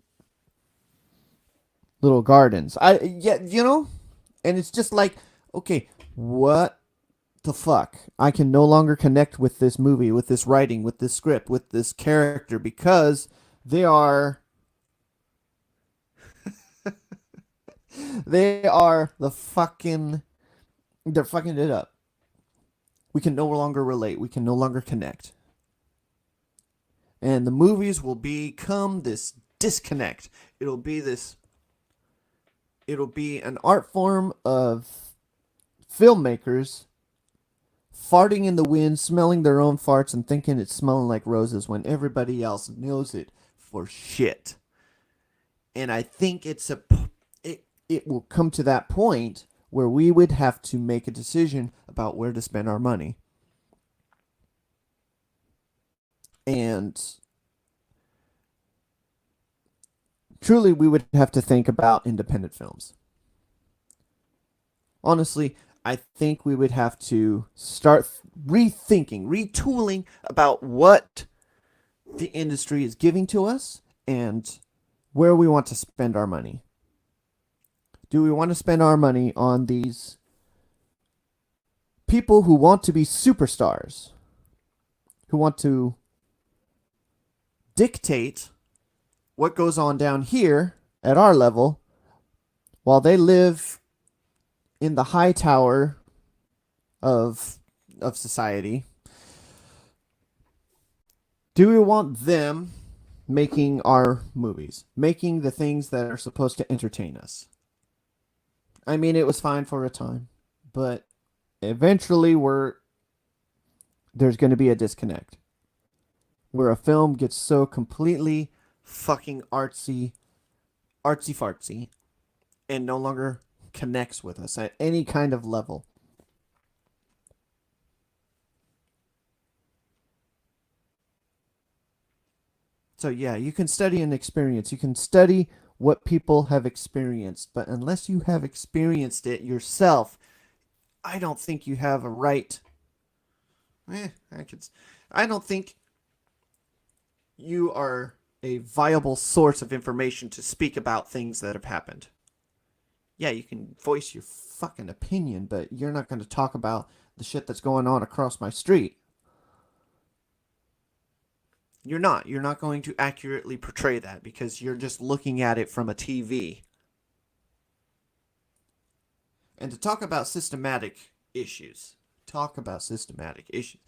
little gardens. I yeah, and it's just like, okay, what the fuck? I can no longer connect with this movie, with this writing, with this script, with this character because they are they are they're fucking it up. We can no longer relate. We can no longer connect. And the movies will become this disconnect. It'll be this it'll be an art form of filmmakers farting in the wind, smelling their own farts, and thinking it's smelling like roses when everybody else knows it for shit. And I think it will come to that point where we would have to make a decision about where to spend our money. And truly, we would have to think about independent films. Honestly, I think we would have to start rethinking, retooling about what the industry is giving to us and where we want to spend our money. Do we want to spend our money on these people who want to be superstars, who want to dictate what goes on down here at our level while they live in the high tower of society? Do we want them making our movies, making the things that are supposed to entertain us? I mean, it was fine for a time, but eventually there's going to be a disconnect where a film gets so completely fucking artsy fartsy, and no longer connects with us at any kind of level. So yeah, you can study an experience. You can study what people have experienced, but unless you have experienced it yourself, I don't think you have a right. Eh, I could. I don't think you are a viable source of information to speak about things that have happened. Yeah, you can voice your fucking opinion, but you're not going to talk about the shit that's going on across my street. You're not. You're not going to accurately portray that because you're just looking at it from a TV. And to talk about systematic issues, talk about systematic issues.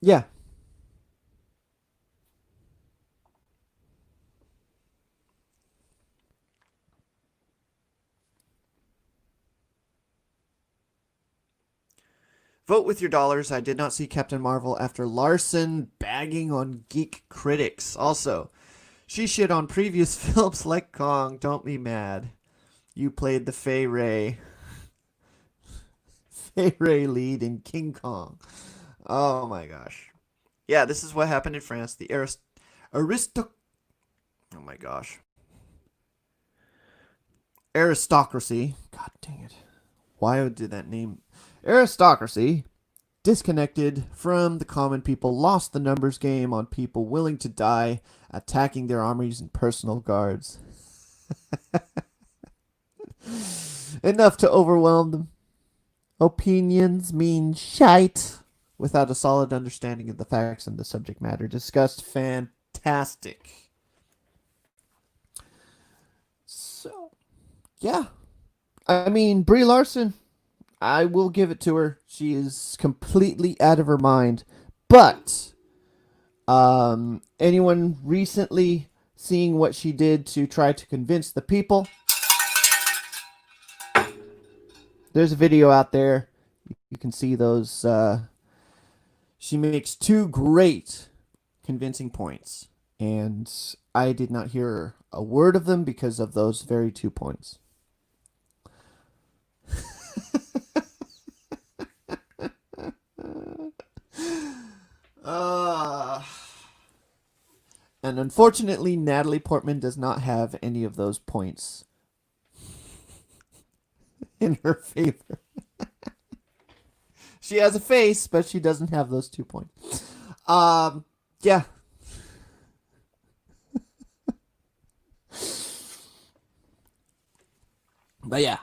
Yeah. Vote with your dollars. I did not see Captain Marvel after Larson bagging on geek critics. Also, she shit on previous films like Kong. Don't be mad. You played the Fay Ray. Fay Ray lead in King Kong. Oh my gosh. Yeah, this is what happened in France. The aristoc. Oh my gosh. Aristocracy. God dang it. Why did that name? Aristocracy, disconnected from the common people, lost the numbers game on people willing to die, attacking their armies and personal guards. Enough to overwhelm them. Opinions mean shite without a solid understanding of the facts and the subject matter discussed. Fantastic. So, yeah. I mean, Brie Larson, I will give it to her. She is completely out of her mind. But anyone recently seeing what she did to try to convince the people. There's a video out there. You can see those. She makes two great convincing points, and I did not hear a word of them because of those very 2 points. And unfortunately, Natalie Portman does not have any of those points in her favor. She has a face, but she doesn't have those 2 points. Yeah. But yeah,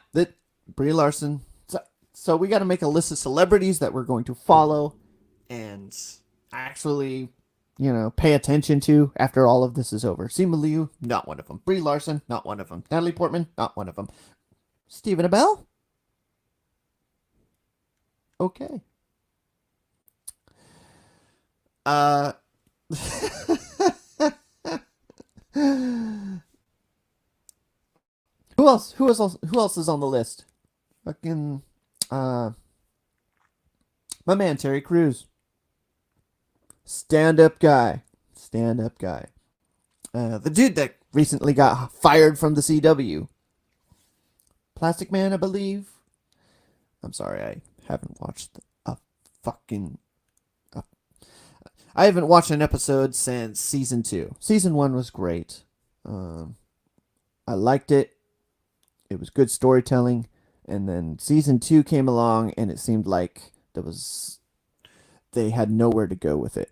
Brie Larson. So we got to make a list of celebrities that we're going to follow and actually, pay attention to after all of this is over. Simu Liu, not one of them. Brie Larson, not one of them. Natalie Portman, not one of them. Stephen Amell? Okay. Who else? Who else is on the list? Fucking my man Terry Crews. Stand-up guy. The dude that recently got fired from the CW. Plastic Man, I believe. I'm sorry, I haven't watched I haven't watched an episode since season 2. Season 1 was great. I liked it. It was good storytelling. And then season 2 came along, and it seemed like they had nowhere to go with it.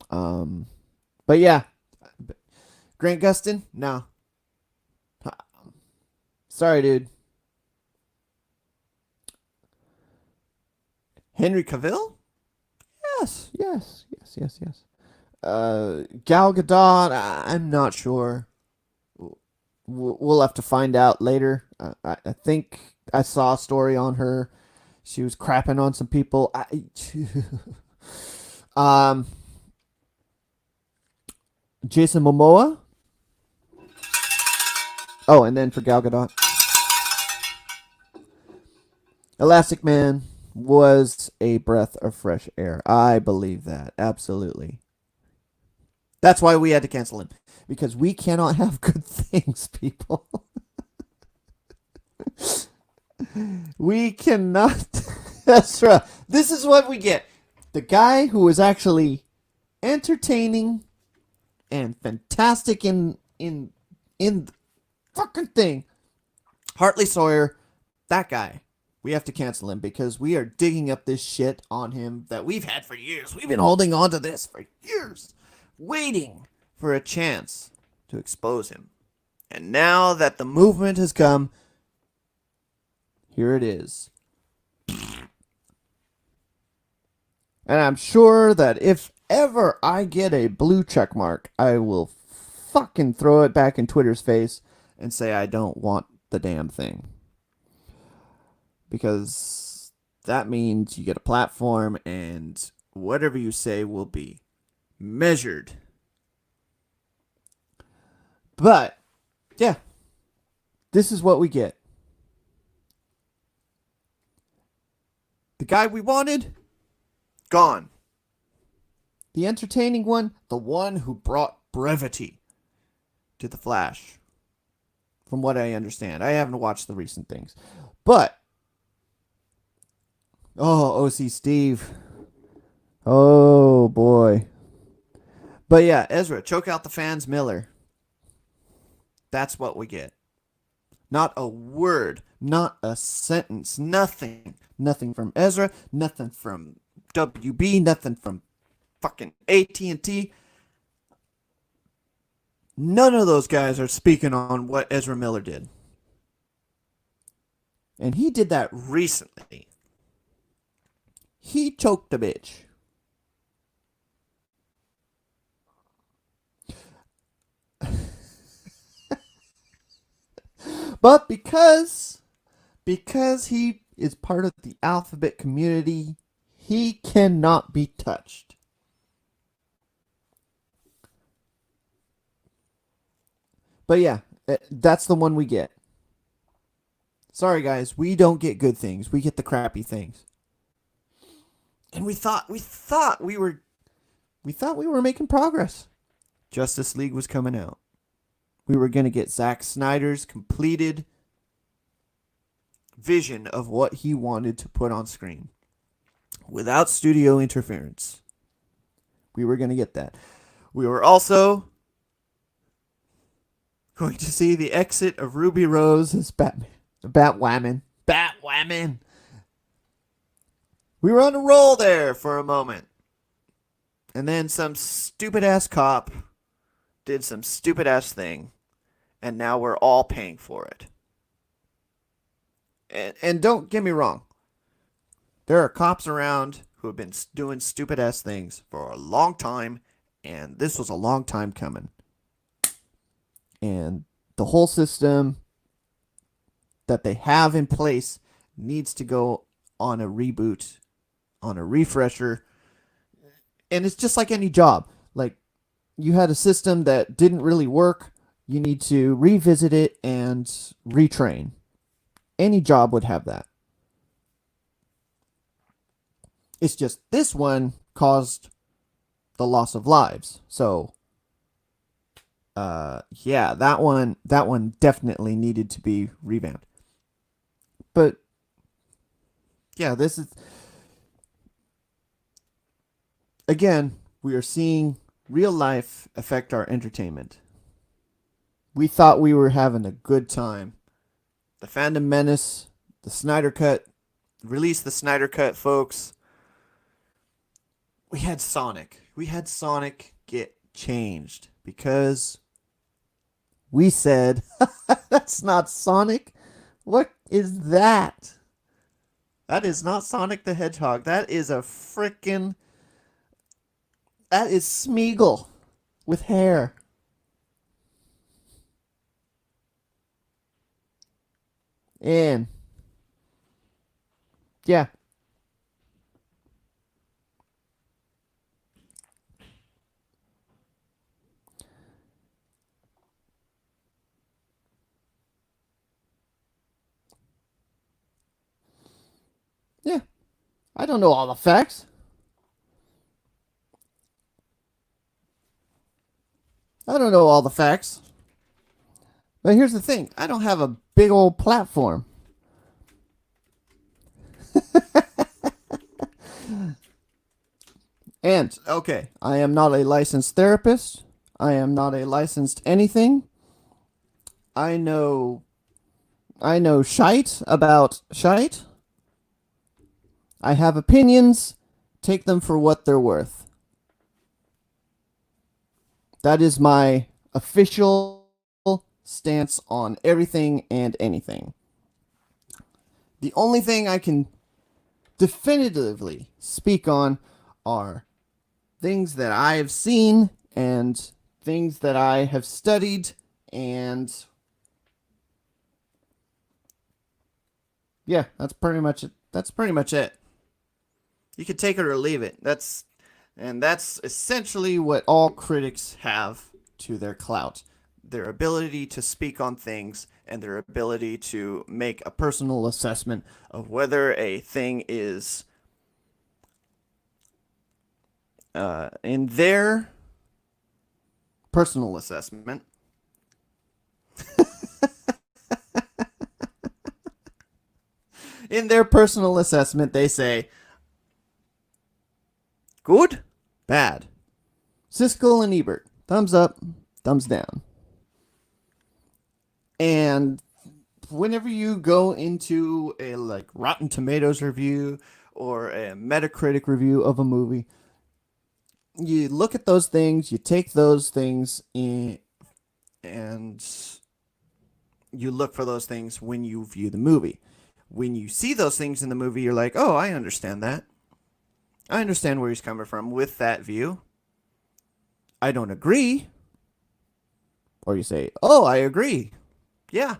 But yeah, Grant Gustin, no. Sorry, dude. Henry Cavill? Yes. Gal Gadot, I'm not sure. We'll have to find out later. I think I saw a story on her. She was crapping on some people. Jason Momoa. Oh, and then for Gal Gadot, Elastic Man was a breath of fresh air. I believe that. Absolutely. That's why we had to cancel him. Because we cannot have good things, people. We cannot. That's right. This is what we get. The guy who was actually entertaining and fantastic in the fucking thing. Hartley Sawyer, that guy. We have to cancel him because we are digging up this shit on him that we've had for years. We've been holding on to this for years, waiting for a chance to expose him. And now that the movement has come, here it is. And I'm sure that if ever I get a blue check mark, I will fucking throw it back in Twitter's face and say I don't want the damn thing. Because that means you get a platform and whatever you say will be measured. But, yeah. This is what we get. The guy we wanted, gone. The entertaining one, the one who brought brevity to the Flash. From what I understand. I haven't watched the recent things. But, OC Steve. Oh, boy. But yeah, Ezra, choke out the fans, Miller. That's what we get. Not a word, not a sentence, nothing. Nothing from Ezra, nothing from WB, nothing from fucking AT&T. None of those guys are speaking on what Ezra Miller did. And he did that recently. He choked a bitch. But because he is part of the alphabet community, he cannot be touched. But yeah, that's the one we get. Sorry guys, we don't get good things. We get the crappy things. And we thought we were making progress. Justice League was coming out. We were going to get Zack Snyder's completed vision of what he wanted to put on screen without studio interference. We were going to get that. We were also going to see the exit of Ruby Rose as Batman. Batwoman. Batwoman. We were on a roll there for a moment. And then some stupid ass cop did some stupid ass thing. And now we're all paying for it. And don't get me wrong. There are cops around who have been doing stupid ass things for a long time. And this was a long time coming. And the whole system that they have in place needs to go on a reboot, on a refresher. And it's just like any job. Like, you had a system that didn't really work. You need to revisit it and retrain. Any job would have that. It's just this one caused the loss of lives. So, yeah, that one definitely needed to be revamped. But yeah, this is, again, we are seeing real life affect our entertainment. We thought we were having a good time. The Fandom Menace, the Snyder Cut, release the Snyder Cut, folks. We had Sonic get changed because we said, that's not Sonic. What is that? That is not Sonic the Hedgehog. That is that is Smeagol with hair. And yeah. Yeah. I don't know all the facts. I don't know all the facts. But here's the thing. I don't have a big old platform. And, okay, I am not a licensed therapist. I am not a licensed anything. I know shite about shite. I have opinions. Take them for what they're worth. That is my official stance on everything and anything. The only thing I can definitively speak on are things that I have seen and things that I have studied, and yeah, that's pretty much it. You could take it or leave it. That's essentially what all critics have to their clout. Their ability to speak on things and their ability to make a personal assessment of whether a thing is in their personal assessment. In their personal assessment, they say good, bad. Siskel and Ebert, thumbs up, thumbs down. And whenever you go into a like Rotten Tomatoes review or a Metacritic review of a movie, you look at those things, you take those things in, and you look for those things when you view the movie. When you see those things in the movie, you're like, oh, I understand that. I understand where he's coming from with that view. I don't agree. Or you say, oh, I agree. Yeah,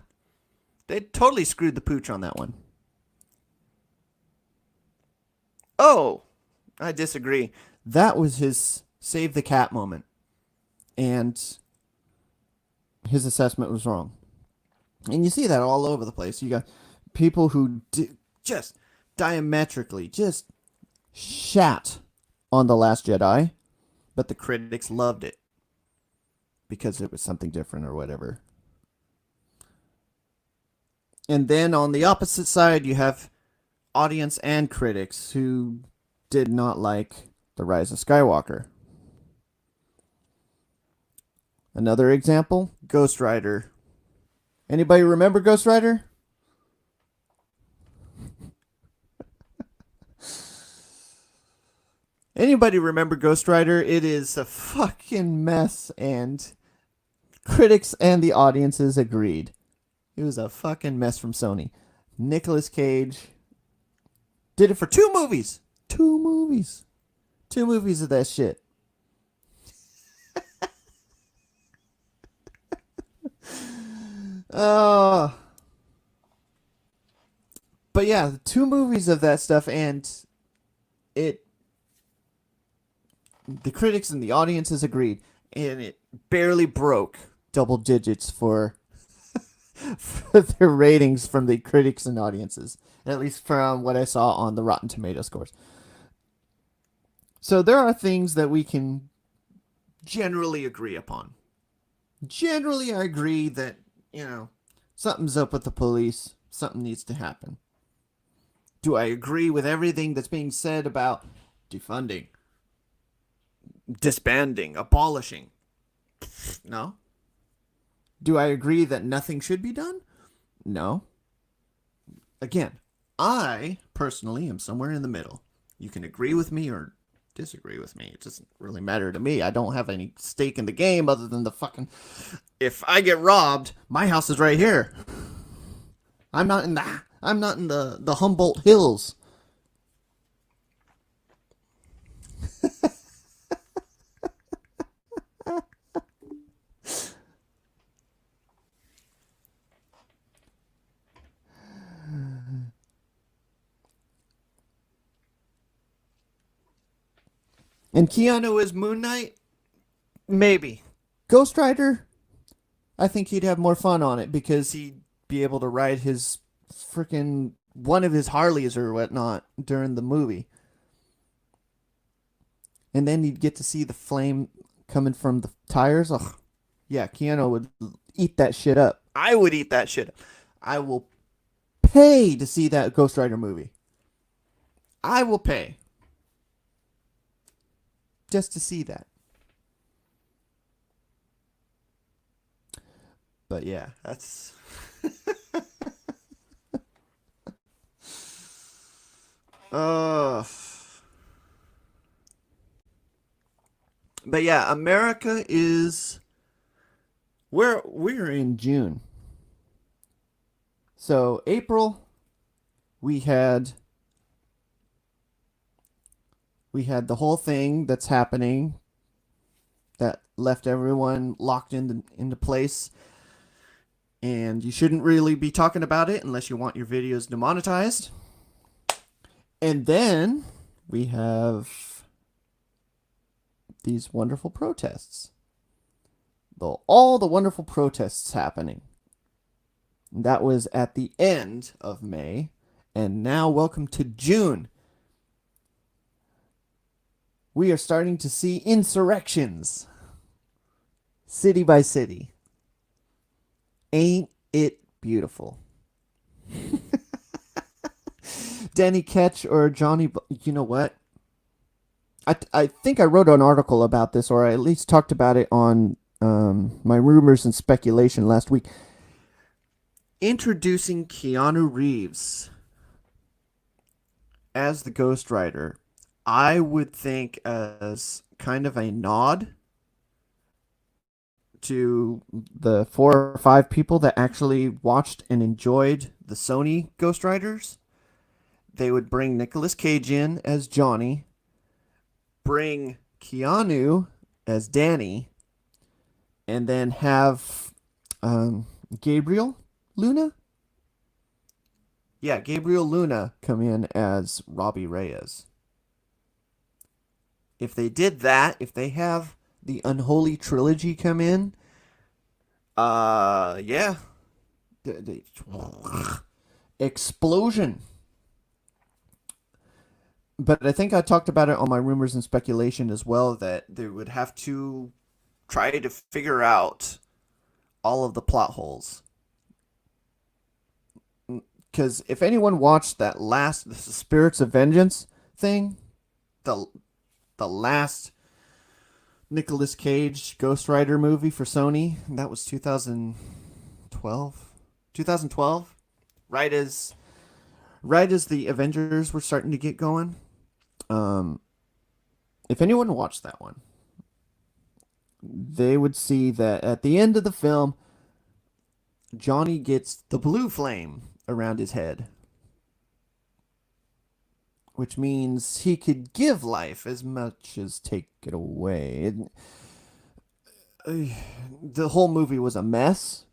they totally screwed the pooch on that one. Oh, I disagree. That was his save the cat moment. And his assessment was wrong. And you see that all over the place. You got people who just diametrically just shat on The Last Jedi, but the critics loved it because it was something different or whatever. And then on the opposite side, you have audience and critics who did not like The Rise of Skywalker. Another example, Ghost Rider. Anybody remember Ghost Rider? Anybody remember Ghost Rider? It is a fucking mess, and critics and the audiences agreed. It was a fucking mess from Sony. Nicolas Cage did it for 2 movies. 2 movies. 2 movies of that shit. Oh. But yeah, 2 movies of that stuff, and it. The critics and the audiences agreed, and it barely broke double digits for their ratings from the critics and audiences, at least from what I saw on the Rotten Tomato scores. So there are things that we can generally agree upon. Generally, I agree that, something's up with the police, something needs to happen. Do I agree with everything that's being said about defunding, disbanding, abolishing? No. Do I agree that nothing should be done? No. Again, I personally am somewhere in the middle. You can agree with me or disagree with me. It doesn't really matter to me. I don't have any stake in the game other than the fucking... If I get robbed, my house is right here. I'm not in the Humboldt Hills. And Keanu is Moon Knight? Maybe. Ghost Rider? I think he'd have more fun on it because he'd be able to ride his freaking one of his Harleys or whatnot during the movie. And then you'd get to see the flame coming from the tires. Ugh. Yeah, Keanu would eat that shit up. I would eat that shit up. I will pay to see that Ghost Rider movie. I will pay. Just to see that. But yeah, that's... But yeah, America is... We're in June. So April, we had the whole thing that's happening that left everyone locked into place. And you shouldn't really be talking about it unless you want your videos demonetized. And then we have these wonderful protests. All the wonderful protests happening. That was at the end of May. And now welcome to June. We are starting to see insurrections. City by city. Ain't it beautiful? Danny Ketch or Johnny... You know what? I think I wrote an article about this, or I at least talked about it on my rumors and speculation last week. Introducing Keanu Reeves as the Ghost Rider, I would think as kind of a nod to the 4 or 5 people that actually watched and enjoyed the Sony Ghost Riders. They would bring Nicolas Cage in as Johnny, bring Keanu as Danny, and then have Gabriel Luna? Yeah, Gabriel Luna come in as Robbie Reyes. If they did that, if they have the Unholy Trilogy come in, Yeah. Explosion. But I think I talked about it on my rumors and speculation as well that they would have to try to figure out all of the plot holes. Because if anyone watched that last the Spirits of Vengeance thing, the the last Nicolas Cage Ghost Rider movie for Sony, that was 2012. 2012, right as the Avengers were starting to get going. Um, if anyone watched that one, they would see that at the end of the film, Johnny gets the blue flame around his head, which means he could give life as much as take it away. The whole movie was a mess,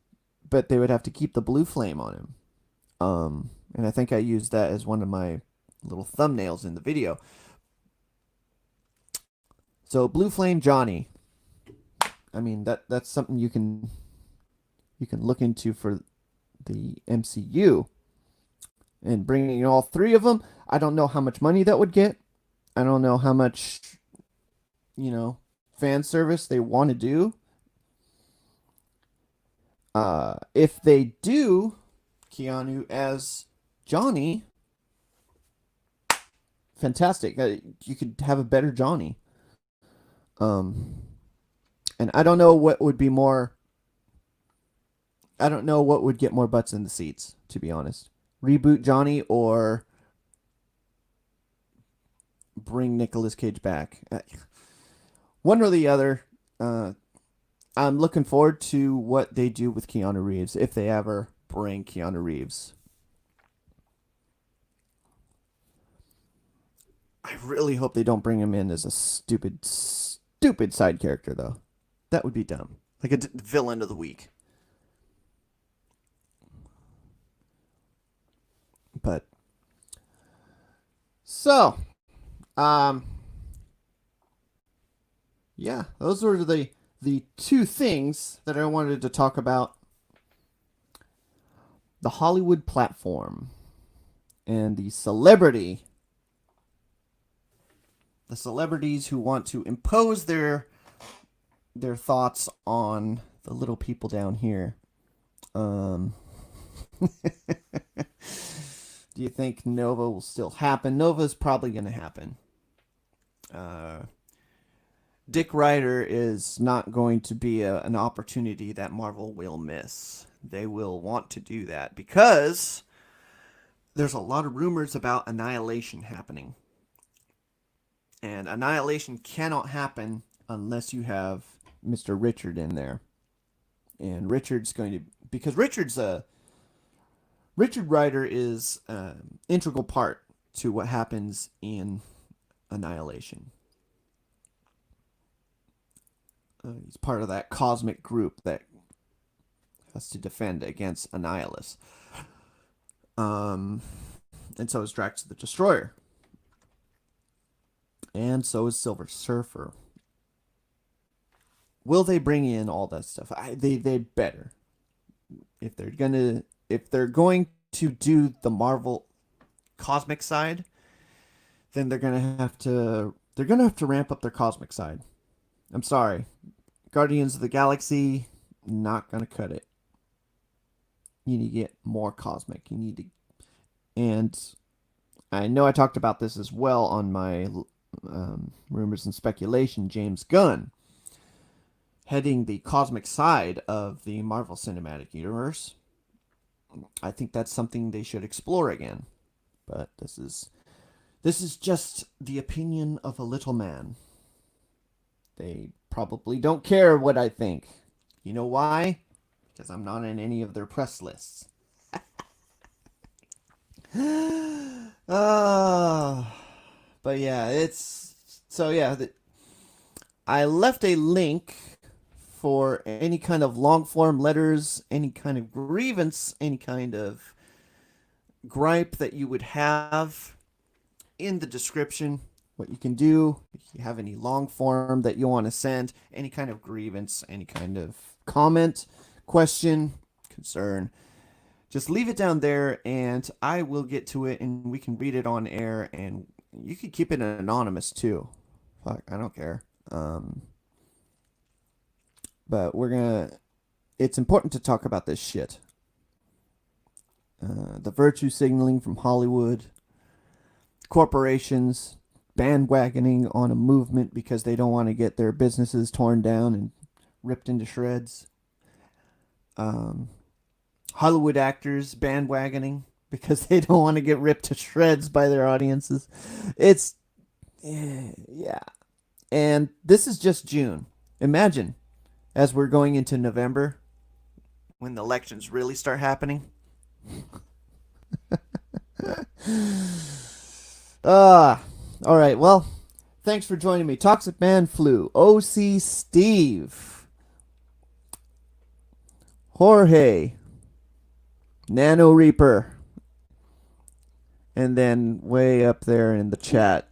but they would have to keep the blue flame on him. And I think I used that as one of my little thumbnails in the video. So blue flame Johnny. I mean that's something you can look into for the MCU and bringing all three of them. I don't know how much money that would get. I don't know how much fan service they want to do. If they do Keanu as Johnny, fantastic. You could have a better Johnny. Um, and I don't know what would be more. I don't know what would get more butts in the seats, to be honest. Reboot Johnny or bring Nicolas Cage back. One or the other. I'm looking forward to what they do with Keanu Reeves if they ever bring Keanu Reeves. I really hope they don't bring him in as a stupid side character, though. That would be dumb. Like a villain of the week. But so, um, yeah, those were the two things that I wanted to talk about: the Hollywood platform and the celebrities who want to impose their thoughts on the little people down here. Um, do you think Nova will still happen? Nova's probably going to happen. Uh, Dick Ryder is not going to be an opportunity that Marvel will miss. They will want to do that because there's a lot of rumors about Annihilation happening. And Annihilation cannot happen unless you have Mr. Richard in there. And Richard's going to, because Richard Ryder is an integral part to what happens in Annihilation. He's part of that cosmic group that has to defend against Annihilus. And so is Drax the Destroyer. And so is Silver Surfer. Will they bring in all that stuff? They better. If they're going to do the Marvel cosmic side, then they're gonna have to ramp up their cosmic side. I'm sorry, Guardians of the Galaxy not gonna cut it. You need to get more cosmic. And I know I talked about this as well on my rumors and speculation. James Gunn heading the cosmic side of the Marvel Cinematic Universe. I think that's something they should explore again. But this is just the opinion of a little man. They probably don't care what I think. You know why? Because I'm not in any of their press lists. But yeah, I left a link for any kind of long form letters, any kind of grievance, any kind of gripe that you would have in the description. What you can do, if you have any long form that you want to send, any kind of grievance, any kind of comment, question, concern, just leave it down there and I will get to it and we can read it on air, and you can keep it anonymous too. Fuck, I don't care. But it's important to talk about this shit. The virtue signaling from Hollywood, corporations bandwagoning on a movement because they don't want to get their businesses torn down and ripped into shreds. Hollywood actors bandwagoning because they don't want to get ripped to shreds by their audiences. It's, yeah. And this is just June. Imagine, as we're going into November, when the elections really start happening. All right. Well, thanks for joining me. Toxic Man Flu, OC Steve, Jorge, Nano Reaper, and then way up there in the chat,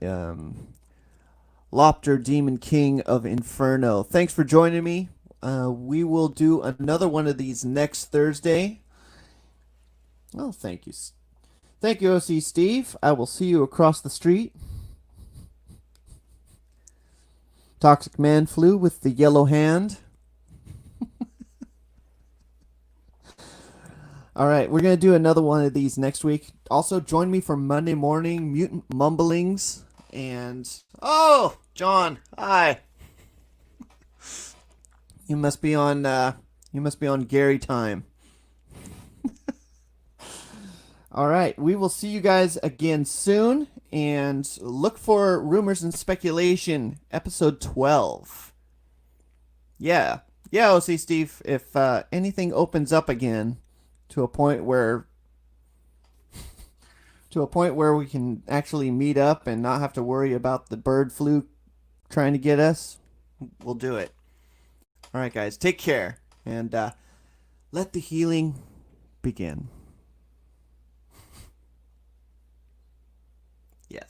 Lopter Demon King of Inferno. Thanks for joining me. We will do another one of these next Thursday. Oh, thank you. Thank you, OC Steve. I will see you across the street. Toxic Man Flu with the yellow hand. All right, we're going to do another one of these next week. Also, join me for Monday morning Mutant Mumblings. And, oh, John, hi. You must be on Gary time. All right, we will see you guys again soon, and look for Rumors and Speculation, episode 12. Yeah, OC Steve, if anything opens up again to a point where we can actually meet up and not have to worry about the bird flu trying to get us, we'll do it. All right, guys, take care, and let the healing begin. Yes.